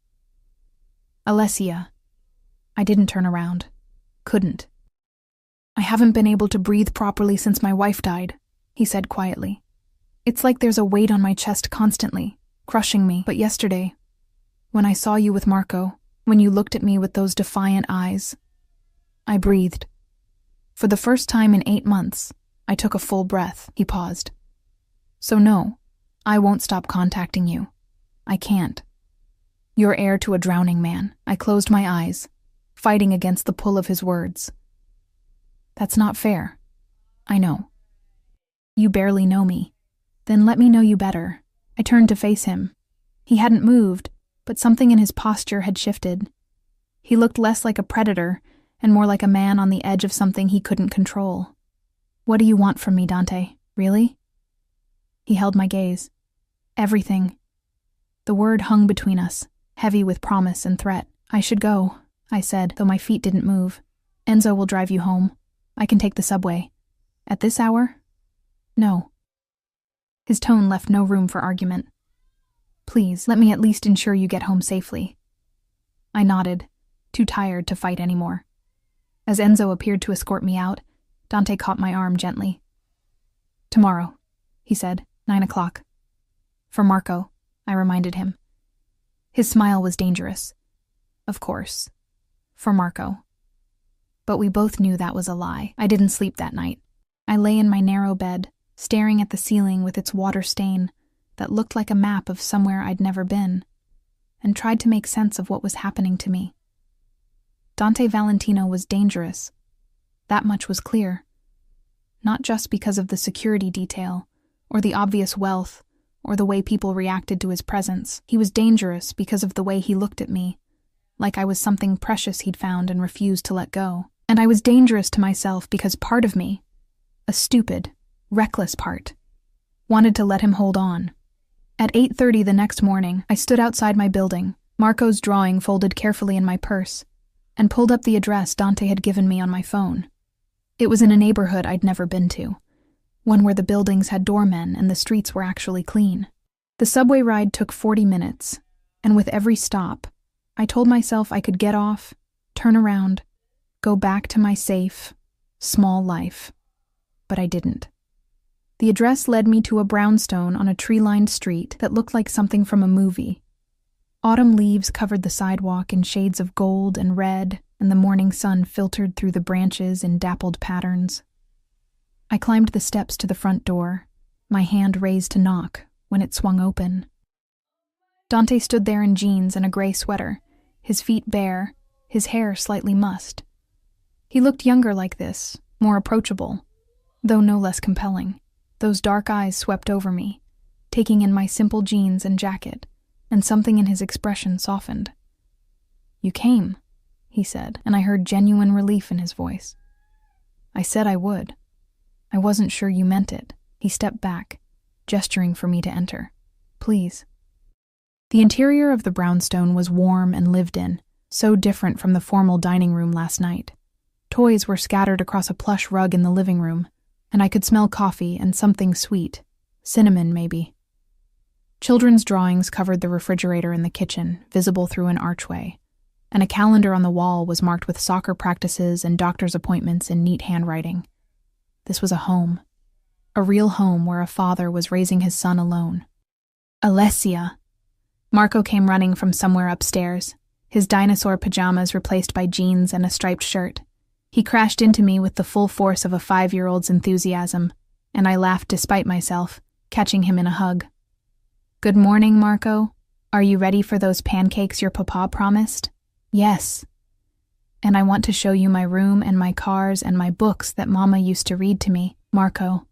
Alessia. I didn't turn around. Couldn't. I haven't been able to breathe properly since my wife died, he said quietly. It's like there's a weight on my chest constantly, crushing me. But yesterday, when I saw you with Marco, when you looked at me with those defiant eyes, I breathed. For the first time in 8 months, I took a full breath. He paused. So no, I won't stop contacting you. I can't. You're heir to a drowning man. I closed my eyes, fighting against the pull of his words. That's not fair. I know. You barely know me. Then let me know you better. I turned to face him. He hadn't moved, but something in his posture had shifted. He looked less like a predator and more like a man on the edge of something he couldn't control. What do you want from me, Dante? Really? He held my gaze. Everything. The word hung between us, heavy with promise and threat. I should go, I said, though my feet didn't move. Enzo will drive you home. I can take the subway. At this hour? No. His tone left no room for argument. Please, let me at least ensure you get home safely. I nodded, too tired to fight anymore. As Enzo appeared to escort me out, Dante caught my arm gently. Tomorrow, he said, 9 o'clock. For Marco, I reminded him. His smile was dangerous. Of course. For Marco. But we both knew that was a lie. I didn't sleep that night. I lay in my narrow bed, staring at the ceiling with its water stain that looked like a map of somewhere I'd never been, and tried to make sense of what was happening to me. Dante Valentino was dangerous. That much was clear. Not just because of the security detail, or the obvious wealth, or the way people reacted to his presence. He was dangerous because of the way he looked at me, like I was something precious he'd found and refused to let go. And I was dangerous to myself because part of me, a stupid, reckless part, wanted to let him hold on. At 8:30 the next morning, I stood outside my building, Marco's drawing folded carefully in my purse, and pulled up the address Dante had given me on my phone. It was in a neighborhood I'd never been to, one where the buildings had doormen and the streets were actually clean. The subway ride took 40 minutes, and with every stop, I told myself I could get off, turn around, go back to my safe, small life. But I didn't. The address led me to a brownstone on a tree-lined street that looked like something from a movie. Autumn leaves covered the sidewalk in shades of gold and red, and the morning sun filtered through the branches in dappled patterns. I climbed the steps to the front door, my hand raised to knock when it swung open. Dante stood there in jeans and a gray sweater, his feet bare, his hair slightly mussed. He looked younger like this, more approachable, though no less compelling. Those dark eyes swept over me, taking in my simple jeans and jacket, and something in his expression softened. You came, he said, and I heard genuine relief in his voice. I said I would. I wasn't sure you meant it. He stepped back, gesturing for me to enter. Please. The interior of the brownstone was warm and lived in, so different from the formal dining room last night. Toys were scattered across a plush rug in the living room, and I could smell coffee and something sweet, cinnamon maybe. Children's drawings covered the refrigerator in the kitchen, visible through an archway, and a calendar on the wall was marked with soccer practices and doctor's appointments in neat handwriting. This was a home. A real home where a father was raising his son alone. Alessia! Marco came running from somewhere upstairs, his dinosaur pajamas replaced by jeans and a striped shirt. He crashed into me with the full force of a 5-year-old's enthusiasm, and I laughed despite myself, catching him in a hug. Good morning, Marco. Are you ready for those pancakes your papa promised? Yes. And I want to show you my room and my cars and my books that Mama used to read to me, Marco.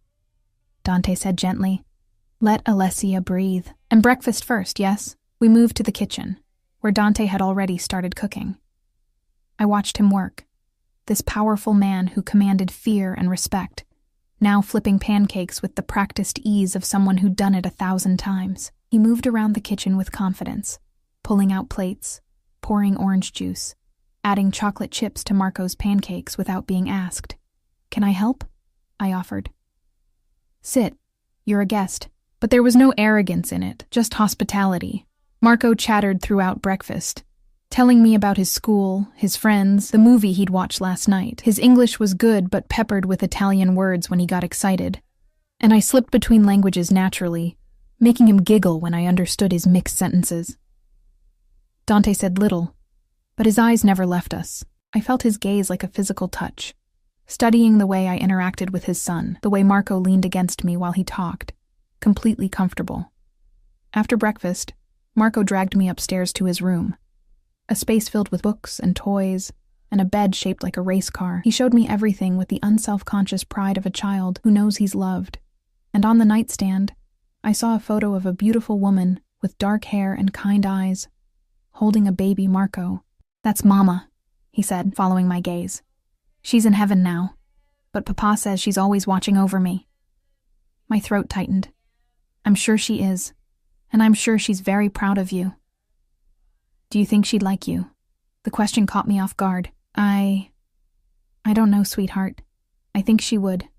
Dante said gently. Let Alessia breathe. And breakfast first, yes? We moved to the kitchen, where Dante had already started cooking. I watched him work, this powerful man who commanded fear and respect, now flipping pancakes with the practiced ease of someone who'd done it 1,000 times. He moved around the kitchen with confidence, pulling out plates, pouring orange juice, adding chocolate chips to Marco's pancakes without being asked. "Can I help?" I offered. "Sit. You're a guest." But there was no arrogance in it, just hospitality. Marco chattered throughout breakfast, telling me about his school, his friends, the movie he'd watched last night. His English was good but peppered with Italian words when he got excited, and I slipped between languages naturally, making him giggle when I understood his mixed sentences. Dante said little, but his eyes never left us. I felt his gaze like a physical touch, studying the way I interacted with his son, the way Marco leaned against me while he talked, completely comfortable. After breakfast, Marco dragged me upstairs to his room, a space filled with books and toys, and a bed shaped like a race car. He showed me everything with the unself-conscious pride of a child who knows he's loved. And on the nightstand, I saw a photo of a beautiful woman with dark hair and kind eyes, holding a baby Marco. "That's Mama," he said, following my gaze. "She's in heaven now, but Papa says she's always watching over me." My throat tightened. "I'm sure she is, and I'm sure she's very proud of you." "Do you think she'd like you?" The question caught me off guard. I don't know, sweetheart. I think she would.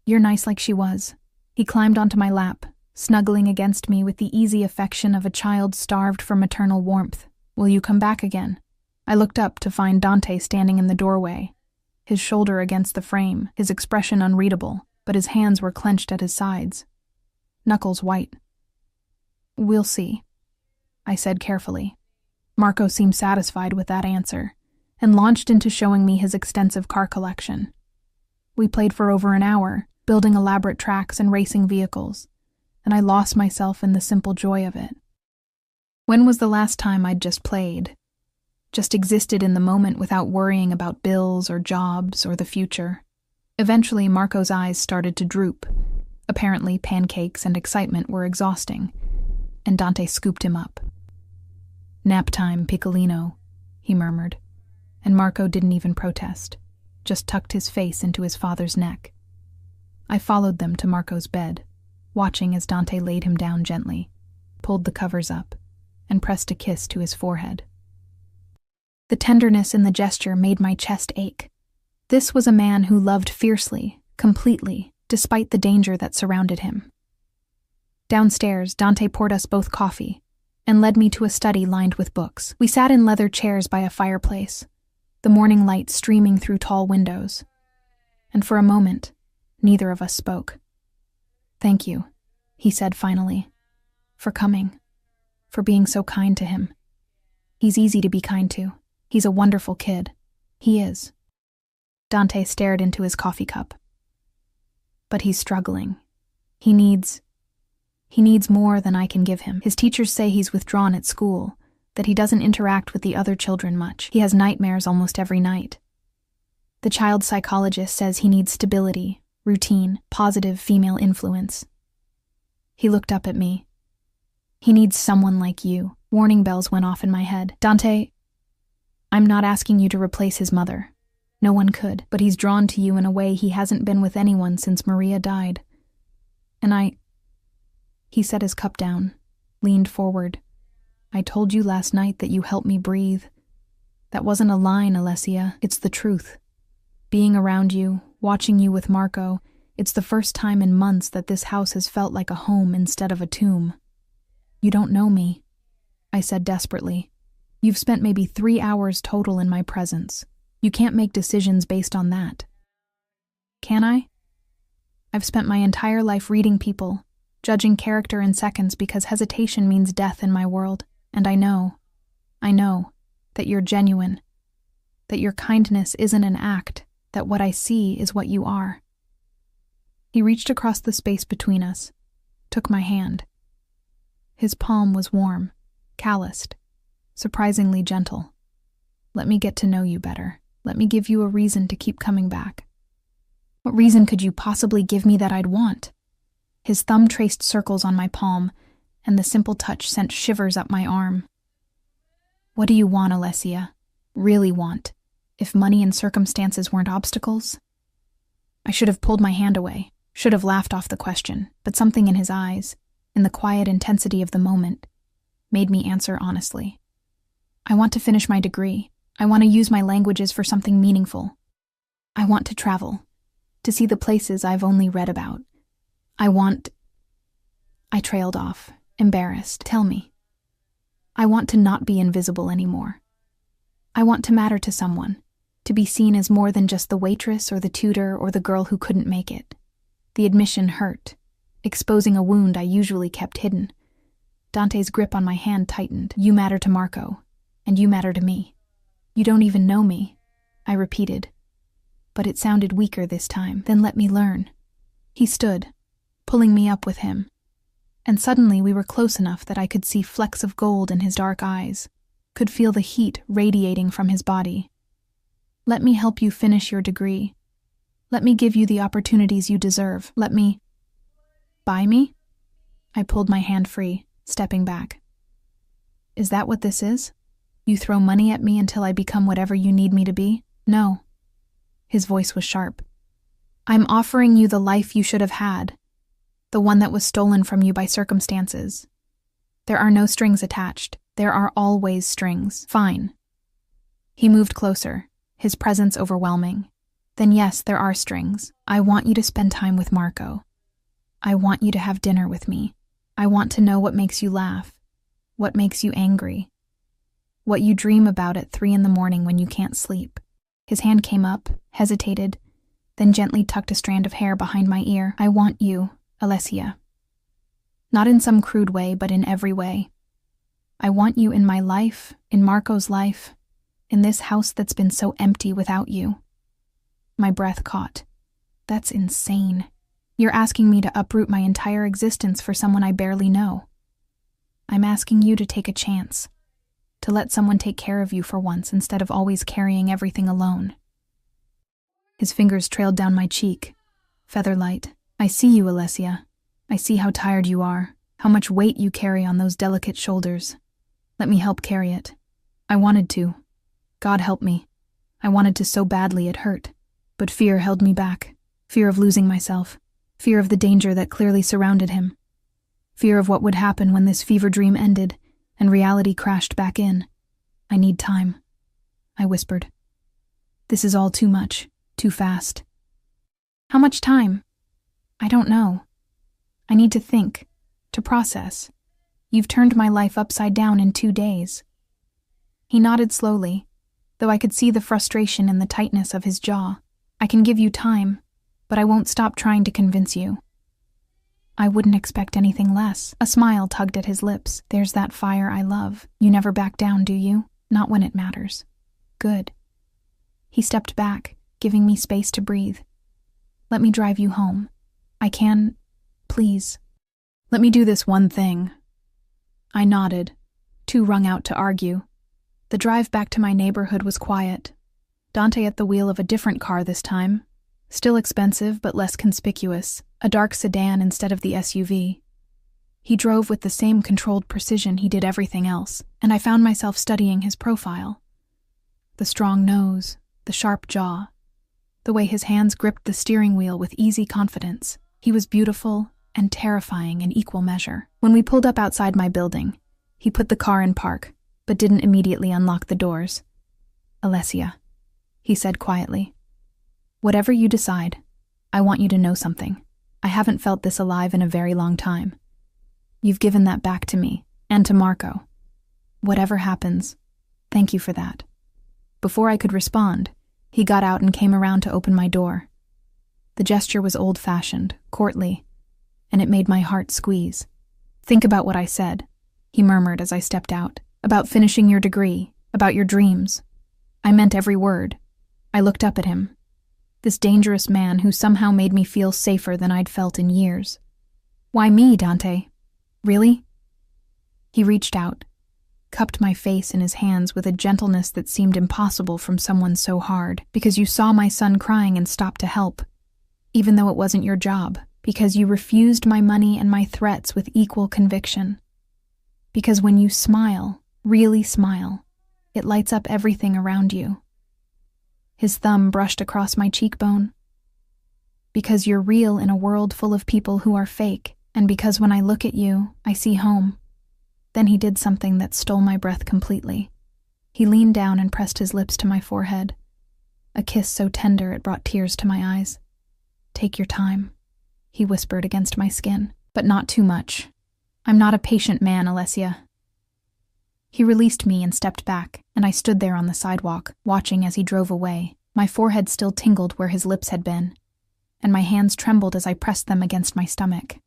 You're nice like she was." He climbed onto my lap, snuggling against me with the easy affection of a child starved for maternal warmth. "Will you come back again?" I looked up to find Dante standing in the doorway, his shoulder against the frame, his expression unreadable, but his hands were clenched at his sides, knuckles white. "We'll see," I said carefully. Marco seemed satisfied with that answer, and launched into showing me his extensive car collection. We played for over an hour, building elaborate tracks and racing vehicles, and I lost myself in the simple joy of it. When was the last time I'd just played? Just existed in the moment without worrying about bills or jobs or the future. Eventually, Marco's eyes started to droop. Apparently, pancakes and excitement were exhausting, and Dante scooped him up. "Nap time, Piccolino," he murmured, and Marco didn't even protest, just tucked his face into his father's neck. I followed them to Marco's bed, watching as Dante laid him down gently, pulled the covers up, and pressed a kiss to his forehead. The tenderness in the gesture made my chest ache. This was a man who loved fiercely, completely, despite the danger that surrounded him. Downstairs, Dante poured us both coffee and led me to a study lined with books. We sat in leather chairs by a fireplace, the morning light streaming through tall windows. And for a moment, neither of us spoke. "Thank you," he said finally, "for coming, for being so kind to him. He's easy to be kind to. He's a wonderful kid. He is." Dante stared into his coffee cup. "But he's struggling. He needs more than I can give him. His teachers say he's withdrawn at school, that he doesn't interact with the other children much. He has nightmares almost every night. The child psychologist says he needs stability, routine, positive female influence." He looked up at me. "He needs someone like you." Warning bells went off in my head. "Dante, I'm not asking you to replace his mother. No one could, but he's drawn to you in a way he hasn't been with anyone since Maria died. And He set his cup down, leaned forward. "I told you last night that you helped me breathe. That wasn't a line, Alessia. It's the truth. Being around you, watching you with Marco, it's the first time in months that this house has felt like a home instead of a tomb. You don't know me," I said desperately. "You've spent maybe 3 hours total in my presence. You can't make decisions based on that." "Can I? I've spent my entire life reading people, judging character in seconds because hesitation means death in my world, and I know that you're genuine, that your kindness isn't an act, that what I see is what you are." He reached across the space between us, took my hand. His palm was warm, calloused, surprisingly gentle. "Let me get to know you better. Let me give you a reason to keep coming back." "What reason could you possibly give me that I'd want?" His thumb traced circles on my palm, and the simple touch sent shivers up my arm. What do you want, Alessia? Really want? If money and circumstances weren't obstacles? I should have pulled my hand away, should have laughed off the question, but something in his eyes, in the quiet intensity of the moment, made me answer honestly. I want to finish my degree. I want to use my languages for something meaningful. I want to travel, to see the places I've only read about. I trailed off, embarrassed. Tell me. I want to not be invisible anymore. I want to matter to someone, to be seen as more than just the waitress or the tutor or the girl who couldn't make it. The admission hurt, exposing a wound I usually kept hidden. Dante's grip on my hand tightened. You matter to Marco, and you matter to me. You don't even know me, I repeated. But it sounded weaker this time. Then let me learn. He stood, pulling me up with him. And suddenly we were close enough that I could see flecks of gold in his dark eyes, could feel the heat radiating from his body. Let me help you finish your degree. Let me give you the opportunities you deserve. Let me... Buy me? I pulled my hand free, stepping back. Is that what this is? You throw money at me until I become whatever you need me to be? No. His voice was sharp. I'm offering you the life you should have had, the one that was stolen from you by circumstances. There are no strings attached. There are always strings. Fine. He moved closer, his presence overwhelming. Then yes, there are strings. I want you to spend time with Marco. I want you to have dinner with me. I want to know what makes you laugh, what makes you angry, what you dream about at 3 a.m. when you can't sleep. His hand came up, hesitated, then gently tucked a strand of hair behind my ear. I want you, Alessia. Not in some crude way, but in every way. I want you in my life, in Marco's life, in this house that's been so empty without you. My breath caught. That's insane. You're asking me to uproot my entire existence for someone I barely know. I'm asking you to take a chance, to let someone take care of you for once instead of always carrying everything alone. His fingers trailed down my cheek, feather-light. I see you, Alessia. I see how tired you are, how much weight you carry on those delicate shoulders. Let me help carry it. I wanted to. God help me. I wanted to so badly it hurt. But fear held me back. Fear of losing myself. Fear of the danger that clearly surrounded him. Fear of what would happen when this fever dream ended and reality crashed back in. I need time, I whispered. This is all too much, too fast. How much time? I don't know. I need to think, to process. You've turned my life upside down in 2 days. He nodded slowly, though I could see the frustration in the tightness of his jaw. I can give you time, but I won't stop trying to convince you. I wouldn't expect anything less. A smile tugged at his lips. There's that fire I love. You never back down, do you? Not when it matters. Good. He stepped back, giving me space to breathe. Let me drive you home. I can... Please. Let me do this one thing. I nodded, too wrung out to argue. The drive back to my neighborhood was quiet. Dante at the wheel of a different car this time. Still expensive, but less conspicuous. A dark sedan instead of the SUV. He drove with the same controlled precision he did everything else, and I found myself studying his profile. The strong nose, the sharp jaw, the way his hands gripped the steering wheel with easy confidence. He was beautiful and terrifying in equal measure. When we pulled up outside my building, he put the car in park, but didn't immediately unlock the doors. Alessia, he said quietly. Whatever you decide, I want you to know something. I haven't felt this alive in a very long time. You've given that back to me, and to Marco. Whatever happens, thank you for that. Before I could respond, he got out and came around to open my door. The gesture was old-fashioned, courtly, and it made my heart squeeze. Think about what I said, he murmured as I stepped out. About finishing your degree, about your dreams. I meant every word. I looked up at him. This dangerous man who somehow made me feel safer than I'd felt in years. Why me, Dante? Really? He reached out, cupped my face in his hands with a gentleness that seemed impossible from someone so hard. Because you saw my son crying and stopped to help, even though it wasn't your job. Because you refused my money and my threats with equal conviction. Because when you smile, really smile, it lights up everything around you. His thumb brushed across my cheekbone. Because you're real in a world full of people who are fake, and because when I look at you, I see home. Then he did something that stole my breath completely. He leaned down and pressed his lips to my forehead. A kiss so tender it brought tears to my eyes. "Take your time," he whispered against my skin, "but not too much. I'm not a patient man, Alessia." He released me and stepped back, and I stood there on the sidewalk, watching as he drove away. My forehead still tingled where his lips had been, and my hands trembled as I pressed them against my stomach.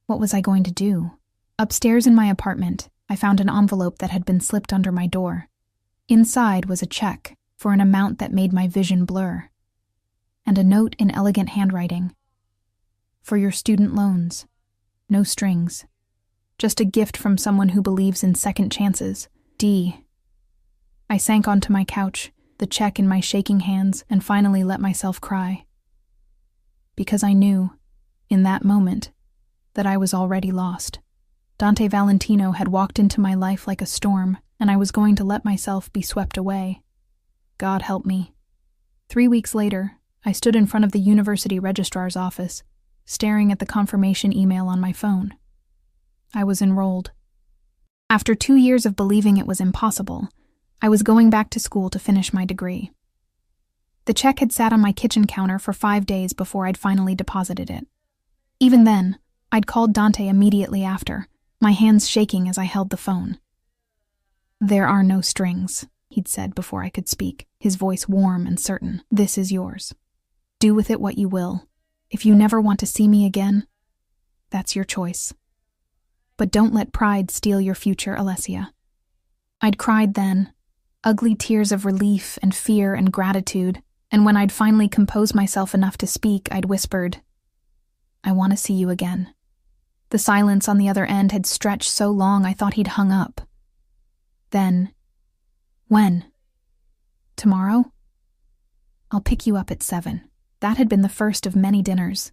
What was I going to do? Upstairs in my apartment, I found an envelope that had been slipped under my door. Inside was a check for an amount that made my vision blur, and a note in elegant handwriting. "For your student loans. No strings. Just a gift from someone who believes in second chances. D." I sank onto my couch, the check in my shaking hands, and finally let myself cry. Because I knew, in that moment, that I was already lost. Dante Valentino had walked into my life like a storm, and I was going to let myself be swept away. God help me. 3 weeks later, I stood in front of the university registrar's office, staring at the confirmation email on my phone. I was enrolled. After 2 years of believing it was impossible, I was going back to school to finish my degree. The check had sat on my kitchen counter for 5 days before I'd finally deposited it. Even then, I'd called Dante immediately after, my hands shaking as I held the phone. "There are no strings," he'd said before I could speak, his voice warm and certain. "This is yours. Do with it what you will. If you never want to see me again, that's your choice. But don't let pride steal your future, Alessia." I'd cried then, ugly tears of relief and fear and gratitude, and when I'd finally composed myself enough to speak, I'd whispered, "I want to see you again." The silence on the other end had stretched so long I thought he'd hung up. Then, "When? Tomorrow? I'll pick you up at 7. That had been the first of many dinners.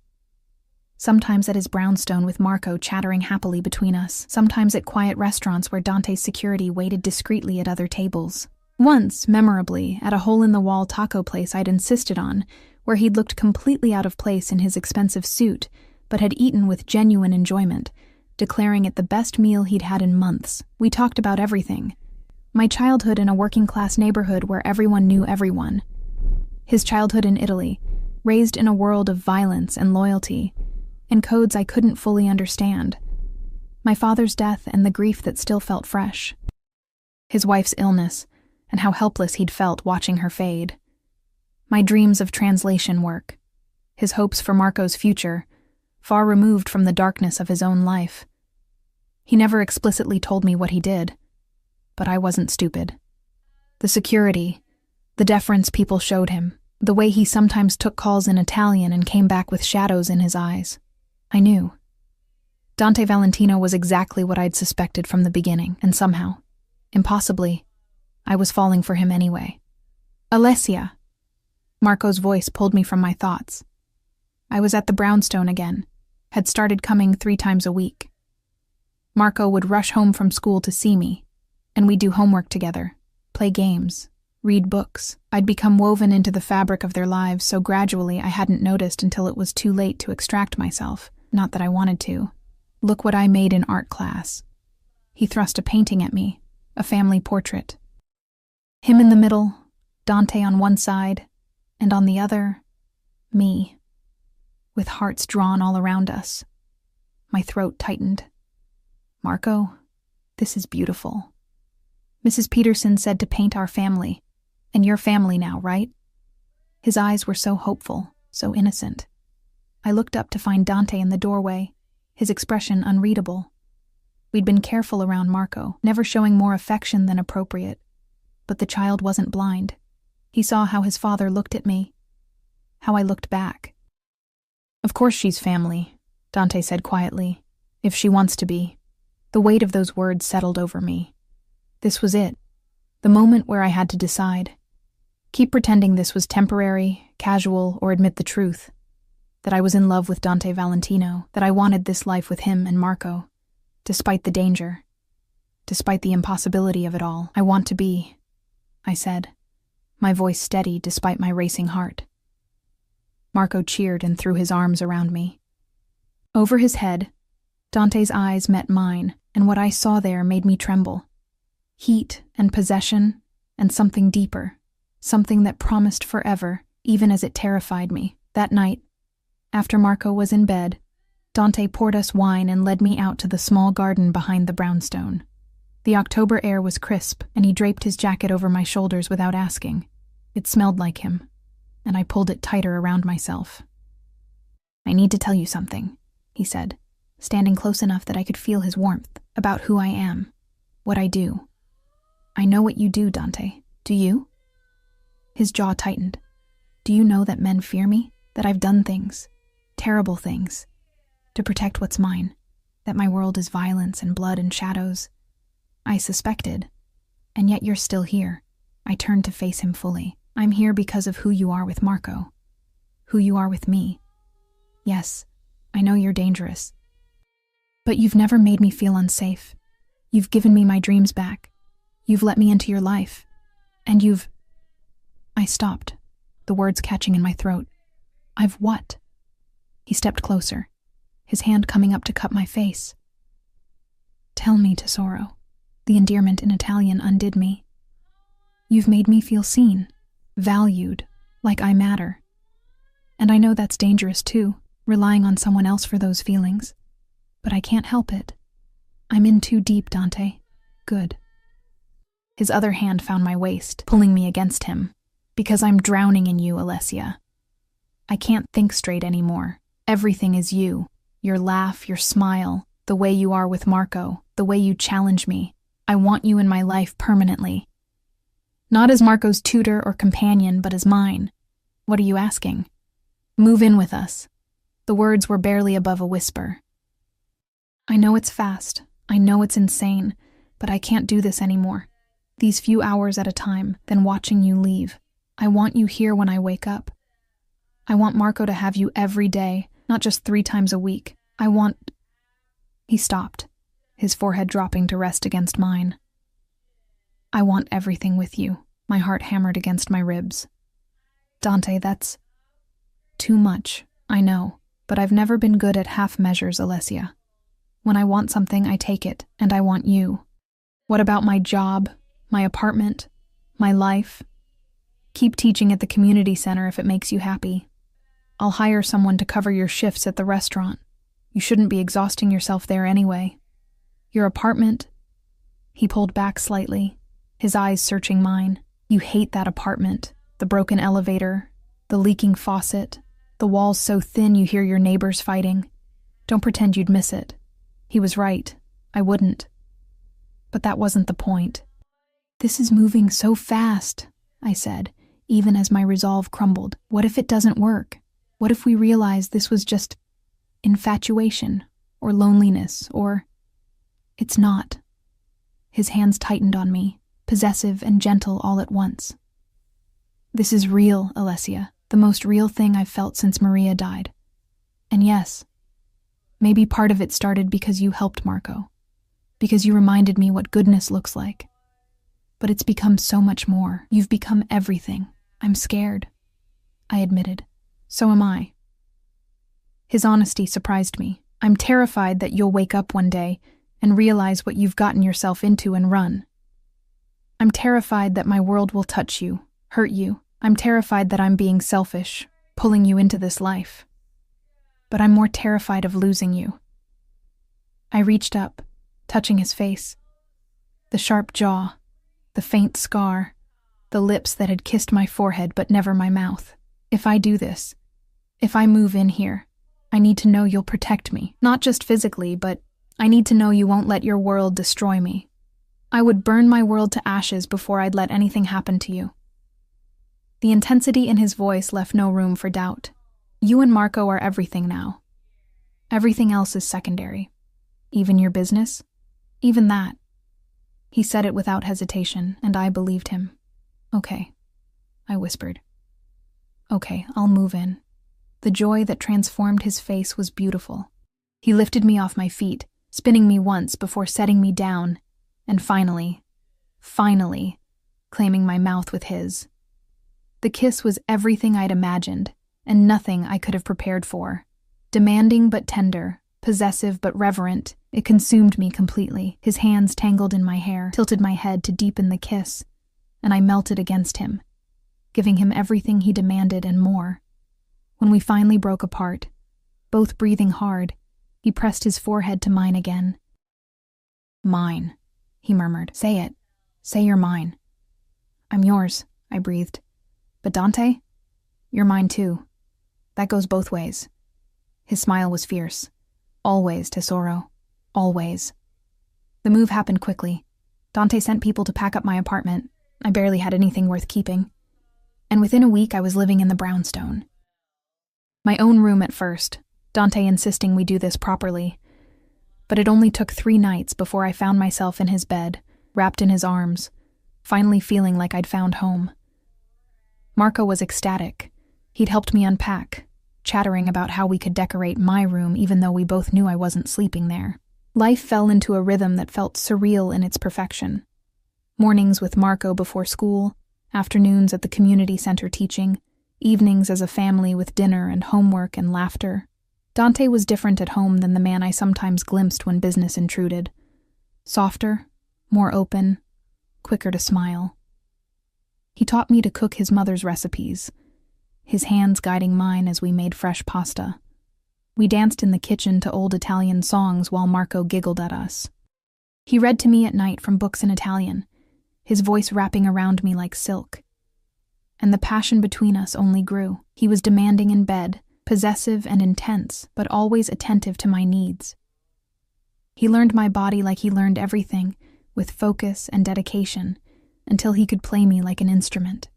Sometimes at his brownstone with Marco chattering happily between us, sometimes at quiet restaurants where Dante's security waited discreetly at other tables. Once, memorably, at a hole-in-the-wall taco place I'd insisted on, where he'd looked completely out of place in his expensive suit, but had eaten with genuine enjoyment, declaring it the best meal he'd had in months. We talked about everything. My childhood in a working-class neighborhood where everyone knew everyone. His childhood in Italy, raised in a world of violence and loyalty, in codes I couldn't fully understand. My father's death and the grief that still felt fresh. His wife's illness, and how helpless he'd felt watching her fade. My dreams of translation work. His hopes for Marco's future, far removed from the darkness of his own life. He never explicitly told me what he did, but I wasn't stupid. The security, the deference people showed him, the way he sometimes took calls in Italian and came back with shadows in his eyes. I knew. Dante Valentino was exactly what I'd suspected from the beginning, and somehow, impossibly, I was falling for him anyway. "Alessia!" Marco's voice pulled me from my thoughts. I was at the brownstone again, had started coming 3 times a week. Marco would rush home from school to see me, and we'd do homework together, play games, read books. I'd become woven into the fabric of their lives so gradually I hadn't noticed until it was too late to extract myself. Not that I wanted to. "Look what I made in art class." He thrust a painting at me, a family portrait. Him in the middle, Dante on one side, and on the other, me, with hearts drawn all around us. My throat tightened. "Marco, this is beautiful. Mrs. Peterson said to paint our family, and your family now, right?" His eyes were so hopeful, so innocent. I looked up to find Dante in the doorway, his expression unreadable. We'd been careful around Marco, never showing more affection than appropriate. But the child wasn't blind. He saw how his father looked at me, how I looked back. "Of course she's family," Dante said quietly, "if she wants to be." The weight of those words settled over me. This was it, the moment where I had to decide. Keep pretending this was temporary, casual, or admit the truth. That I was in love with Dante Valentino, that I wanted this life with him and Marco, despite the danger. despite the impossibility of it all. I want to be, I said, my voice steady despite my racing heart. Marco cheered and threw his arms around me. Over his head, Dante's eyes met mine, and what I saw there made me tremble. Heat and possession, and something deeper, something that promised forever, even as it terrified me. That night, after Marco was in bed, Dante poured us wine and led me out to the small garden behind the brownstone. The October air was crisp, and he draped his jacket over my shoulders without asking. It smelled like him, and I pulled it tighter around myself. "I need to tell you something," he said, standing close enough that I could feel his warmth, "about who I am, what I do. I know what you do, Dante. Do you?" His jaw tightened. "Do you know that men fear me? That I've done things, terrible things, to protect what's mine? That my world is violence and blood and shadows? I suspected, and yet you're still here." I turned to face him fully. "I'm here because of who you are with Marco. Who you are with me. Yes, I know you're dangerous. But you've never made me feel unsafe. You've given me my dreams back. You've let me into your life. And you've—" I stopped, the words catching in my throat. "I've what?" He stepped closer, his hand coming up to cup my face. "Tell me, Tesoro." The endearment in Italian undid me. "You've made me feel seen, valued, like I matter. And I know that's dangerous too, relying on someone else for those feelings. But I can't help it. I'm in too deep, Dante. Good." His other hand found my waist, pulling me against him. "Because I'm drowning in you, Alessia. I can't think straight anymore. Everything is you. Your laugh, your smile, the way you are with Marco, the way you challenge me. I want you in my life permanently. Not as Marco's tutor or companion, but as mine. What are you asking? Move in with us." The words were barely above a whisper. "I know it's fast. I know it's insane, but I can't do this anymore. These few hours at a time, then watching you leave. I want you here when I wake up. I want Marco to have you every day, not just 3 times a week. I want—" He stopped, his forehead dropping to rest against mine. "I want everything with you." My heart hammered against my ribs. "Dante, that's too much, I know, but I've never been good at half measures, Alessia. When I want something, I take it, and I want you. What about my job, my apartment, my life? Keep teaching at the community center if it makes you happy. I'll hire someone to cover your shifts at the restaurant. You shouldn't be exhausting yourself there anyway. Your apartment—" He pulled back slightly, his eyes searching mine. "You hate that apartment, the broken elevator, the leaking faucet, the walls so thin you hear your neighbors fighting. Don't pretend you'd miss it." He was right. I wouldn't. But that wasn't the point. "This is moving so fast," I said, even as my resolve crumbled. "What if it doesn't work? What if we realize this was just infatuation, or loneliness, or—" "It's not." His hands tightened on me, possessive and gentle all at once. "This is real, Alessia, the most real thing I've felt since Maria died. And yes, maybe part of it started because you helped Marco, because you reminded me what goodness looks like. But it's become so much more. You've become everything. I'm scared," I admitted. "So am I." His honesty surprised me. "I'm terrified that you'll wake up one day and realize what you've gotten yourself into and run. I'm terrified that my world will touch you, hurt you. I'm terrified that I'm being selfish, pulling you into this life. But I'm more terrified of losing you." I reached up, touching his face. The sharp jaw, the faint scar, the lips that had kissed my forehead but never my mouth. "If I do this, if I move in here, I need to know you'll protect me. Not just physically, but I need to know you won't let your world destroy me. I would burn my world to ashes before I'd let anything happen to you." The intensity in his voice left no room for doubt. "You and Marco are everything now. Everything else is secondary. Even your business? Even that." He said it without hesitation, and I believed him. "Okay," I whispered. "Okay, I'll move in." The joy that transformed his face was beautiful. He lifted me off my feet, spinning me once before setting me down, and finally, claiming my mouth with his. The kiss was everything I'd imagined, and nothing I could have prepared for. Demanding but tender, possessive but reverent, it consumed me completely. His hands tangled in my hair, tilted my head to deepen the kiss, and I melted against him, giving him everything he demanded and more. When we finally broke apart, both breathing hard, he pressed his forehead to mine again. "Mine," he murmured. "Say it. Say you're mine." "I'm yours," I breathed. "But Dante? You're mine too. That goes both ways." His smile was fierce. "Always, Tesoro. Always." The move happened quickly. Dante sent people to pack up my apartment. I barely had anything worth keeping. And within a week I was living in the brownstone. My own room at first, Dante insisting we do this properly. But it only took 3 nights before I found myself in his bed, wrapped in his arms, finally feeling like I'd found home. Marco was ecstatic. He'd helped me unpack, chattering about how we could decorate my room even though we both knew I wasn't sleeping there. Life fell into a rhythm that felt surreal in its perfection. Mornings with Marco before school, afternoons at the community center teaching, evenings as a family with dinner and homework and laughter. Dante was different at home than the man I sometimes glimpsed when business intruded. Softer, more open, quicker to smile. He taught me to cook his mother's recipes, his hands guiding mine as we made fresh pasta. We danced in the kitchen to old Italian songs while Marco giggled at us. He read to me at night from books in Italian, his voice wrapping around me like silk. And the passion between us only grew. He was demanding in bed, possessive and intense, but always attentive to my needs. He learned my body like he learned everything, with focus and dedication, until he could play me like an instrument.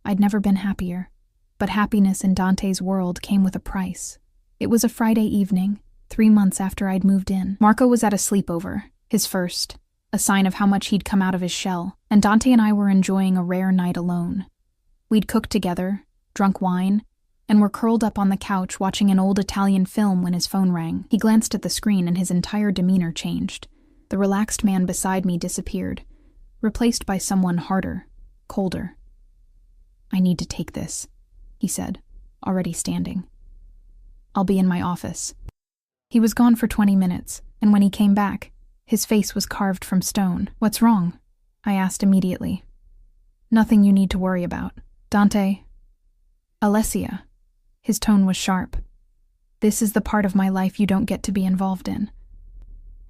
I'd never been happier, but happiness in Dante's world came with a price. It was a Friday evening, 3 months after I'd moved in. Marco was at a sleepover, his first, a sign of how much he'd come out of his shell, and Dante and I were enjoying a rare night alone. We'd cooked together, drunk wine, and were curled up on the couch watching an old Italian film when his phone rang. He glanced at the screen and his entire demeanor changed. The relaxed man beside me disappeared, replaced by someone harder, colder. "I need to take this," he said, already standing. "I'll be in my office." He was gone for 20 minutes, and when he came back, his face was carved from stone. "What's wrong?" I asked immediately. "Nothing you need to worry about. Dante." "Alessia." His tone was sharp. "This is the part of my life you don't get to be involved in.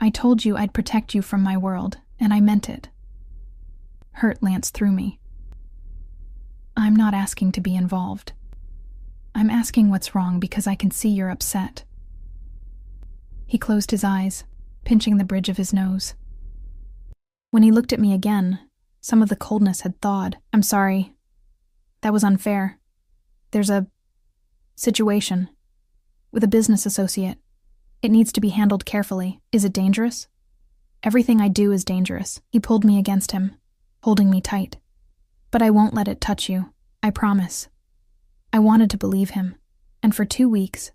I told you I'd protect you from my world, and I meant it." Hurt lanced through me. "I'm not asking to be involved. I'm asking what's wrong because I can see you're upset." He closed his eyes, pinching the bridge of his nose. When he looked at me again, some of the coldness had thawed. "I'm sorry. That was unfair. There's a situation with a business associate. It needs to be handled carefully. Is it dangerous?" "Everything I do is dangerous." He pulled me against him, holding me tight. "But I won't let it touch you. I promise." I wanted to believe him, and for 2 weeks,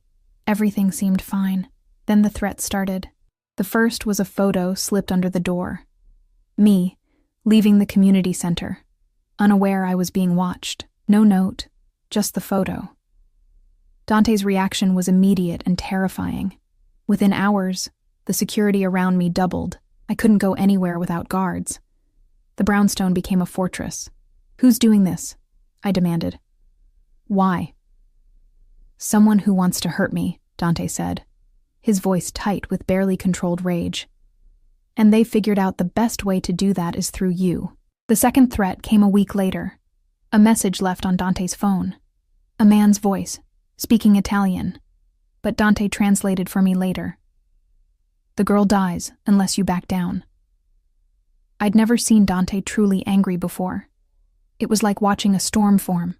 everything seemed fine. Then the threat started. The first was a photo slipped under the door. Me, leaving the community center, unaware I was being watched. No note, just the photo. Dante's reaction was immediate and terrifying. Within hours, the security around me doubled. I couldn't go anywhere without guards. The brownstone became a fortress. "Who's doing this?" I demanded. "Why?" "Someone who wants to hurt me," Dante said, his voice tight with barely controlled rage. "And they figured out the best way to do that is through you." The second threat came a week later. A message left on Dante's phone. A man's voice, speaking Italian, but Dante translated for me later. "The girl dies unless you back down." I'd never seen Dante truly angry before. It was like watching a storm form.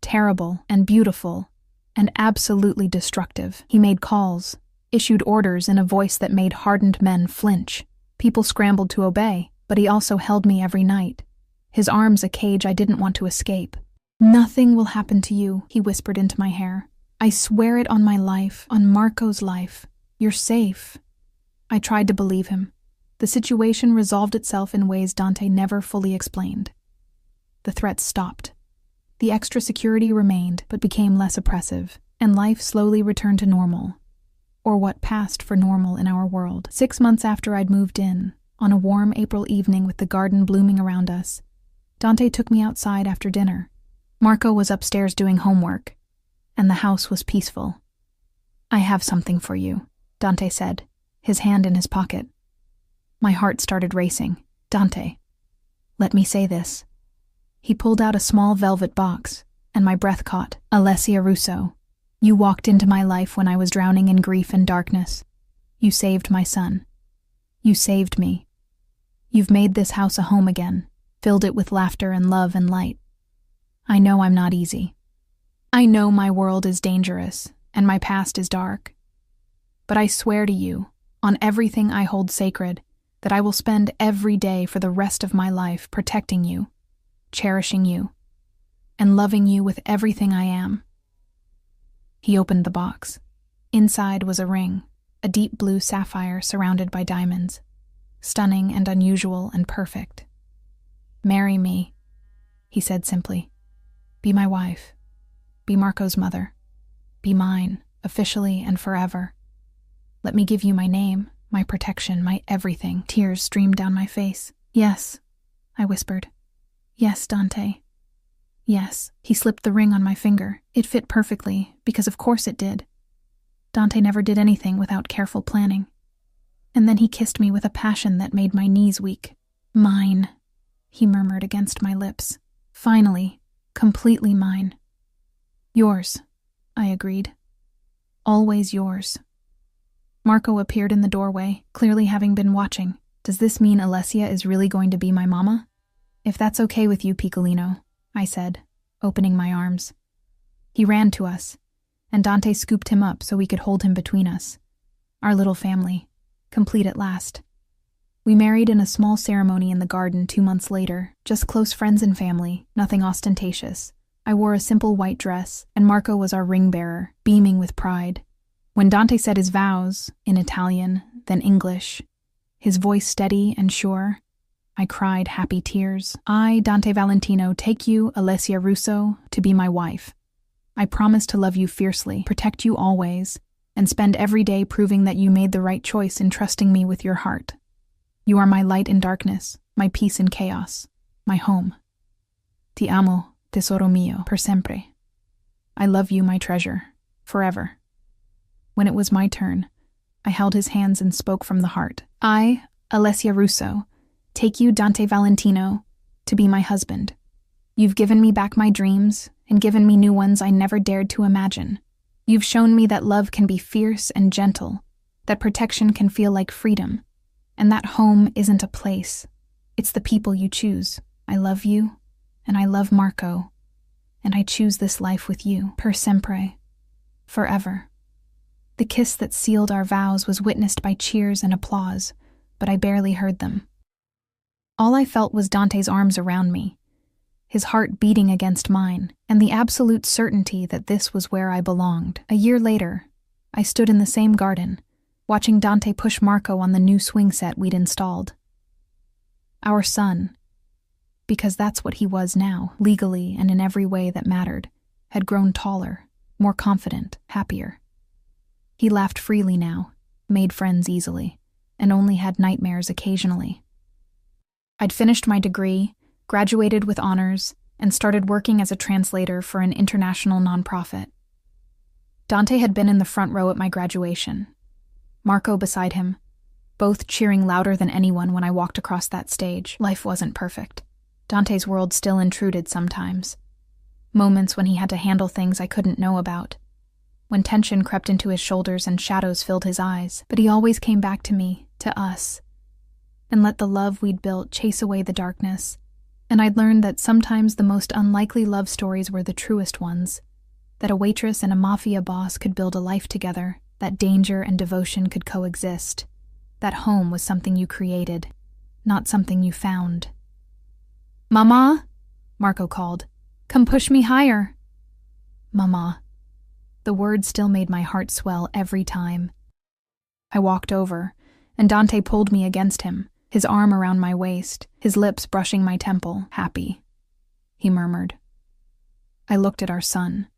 Terrible and beautiful and absolutely destructive. He made calls, issued orders in a voice that made hardened men flinch. People scrambled to obey, but he also held me every night, his arms a cage I didn't want to escape. "Nothing will happen to you," he whispered into my hair. "I swear it on my life, on Marco's life. You're safe." I tried to believe him, The situation resolved itself in ways Dante never fully explained. The threats stopped. The extra security remained, but became less oppressive, and life slowly returned to normal, or what passed for normal in our world. 6 months after I'd moved in, on a warm April evening with the garden blooming around us, Dante took me outside after dinner. Marco was upstairs doing homework, and the house was peaceful. "I have something for you," Dante said, his hand in his pocket. My heart started racing. "Dante, let me say this." He pulled out a small velvet box, and my breath caught. "Alessia Russo, you walked into my life when I was drowning in grief and darkness. You saved my son. You saved me. You've made this house a home again, filled it with laughter and love and light. I know I'm not easy. I know my world is dangerous, and my past is dark. But I swear to you, on everything I hold sacred, that I will spend every day for the rest of my life protecting you, cherishing you, and loving you with everything I am." He opened the box. Inside was a ring, a deep blue sapphire surrounded by diamonds, stunning and unusual and perfect. "Marry me," he said simply. "Be my wife. Be Marco's mother. Be mine, officially and forever. Let me give you my name, my protection, my everything." Tears streamed down my face. "Yes," I whispered. "Yes, Dante. Yes." He slipped the ring on my finger. It fit perfectly, because of course it did. Dante never did anything without careful planning. And then he kissed me with a passion that made my knees weak. "Mine," he murmured against my lips. "Finally, completely mine." "Yours," I agreed. "Always yours." Marco appeared in the doorway, clearly having been watching. "Does this mean Alessia is really going to be my mama?" "If that's okay with you, Piccolino," I said, opening my arms. He ran to us, and Dante scooped him up so we could hold him between us. Our little family, complete at last. We married in a small ceremony in the garden 2 months later, just close friends and family, nothing ostentatious. I wore a simple white dress, and Marco was our ring bearer, beaming with pride. When Dante said his vows, in Italian, then English, his voice steady and sure, I cried happy tears. "I, Dante Valentino, take you, Alessia Russo, to be my wife. I promise to love you fiercely, protect you always, and spend every day proving that you made the right choice in trusting me with your heart. You are my light in darkness, my peace in chaos, my home. Ti amo, tesoro mio, per sempre. I love you, my treasure, forever." When it was my turn, I held his hands and spoke from the heart. "I, Alessia Russo, take you, Dante Valentino, to be my husband. You've given me back my dreams and given me new ones I never dared to imagine. You've shown me that love can be fierce and gentle, that protection can feel like freedom, and that home isn't a place. It's the people you choose. I love you, and I love Marco, and I choose this life with you, per sempre, forever." The kiss that sealed our vows was witnessed by cheers and applause, but I barely heard them. All I felt was Dante's arms around me, his heart beating against mine, and the absolute certainty that this was where I belonged. A year later, I stood in the same garden, watching Dante push Marco on the new swing set we'd installed. Our son, because that's what he was now, legally and in every way that mattered, had grown taller, more confident, happier. He laughed freely now, made friends easily, and only had nightmares occasionally. I'd finished my degree, graduated with honors, and started working as a translator for an international nonprofit. Dante had been in the front row at my graduation, Marco beside him, both cheering louder than anyone when I walked across that stage. Life wasn't perfect. Dante's world still intruded sometimes. Moments when he had to handle things I couldn't know about, when tension crept into his shoulders and shadows filled his eyes, but he always came back to me, to us, and let the love we'd built chase away the darkness. And I'd learned that sometimes the most unlikely love stories were the truest ones, that a waitress and a mafia boss could build a life together, that danger and devotion could coexist, that home was something you created, not something you found. "Mama," Marco called, "come push me higher." Mama. The word still made my heart swell every time. I walked over, and Dante pulled me against him, his arm around my waist, his lips brushing my temple. Happy, he murmured. I looked at our son,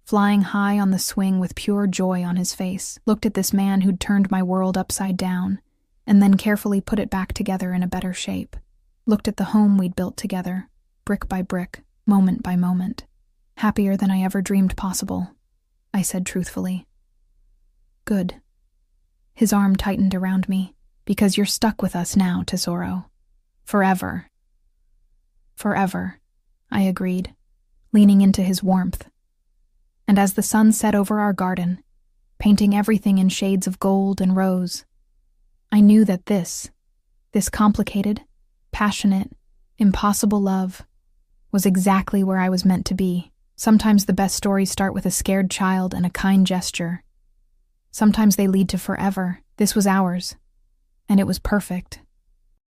flying high on the swing with pure joy on his face, looked at this man who'd turned my world upside down, and then carefully put it back together in a better shape. Looked at the home we'd built together, brick by brick, moment by moment. Happier than I ever dreamed possible, I said truthfully. Good. His arm tightened around me. Because you're stuck with us now, Tesoro. Forever. Forever, I agreed, leaning into his warmth. And as the sun set over our garden, painting everything in shades of gold and rose, I knew that this complicated, passionate, impossible love was exactly where I was meant to be. Sometimes the best stories start with a scared child and a kind gesture. Sometimes they lead to forever. This was ours, and it was perfect.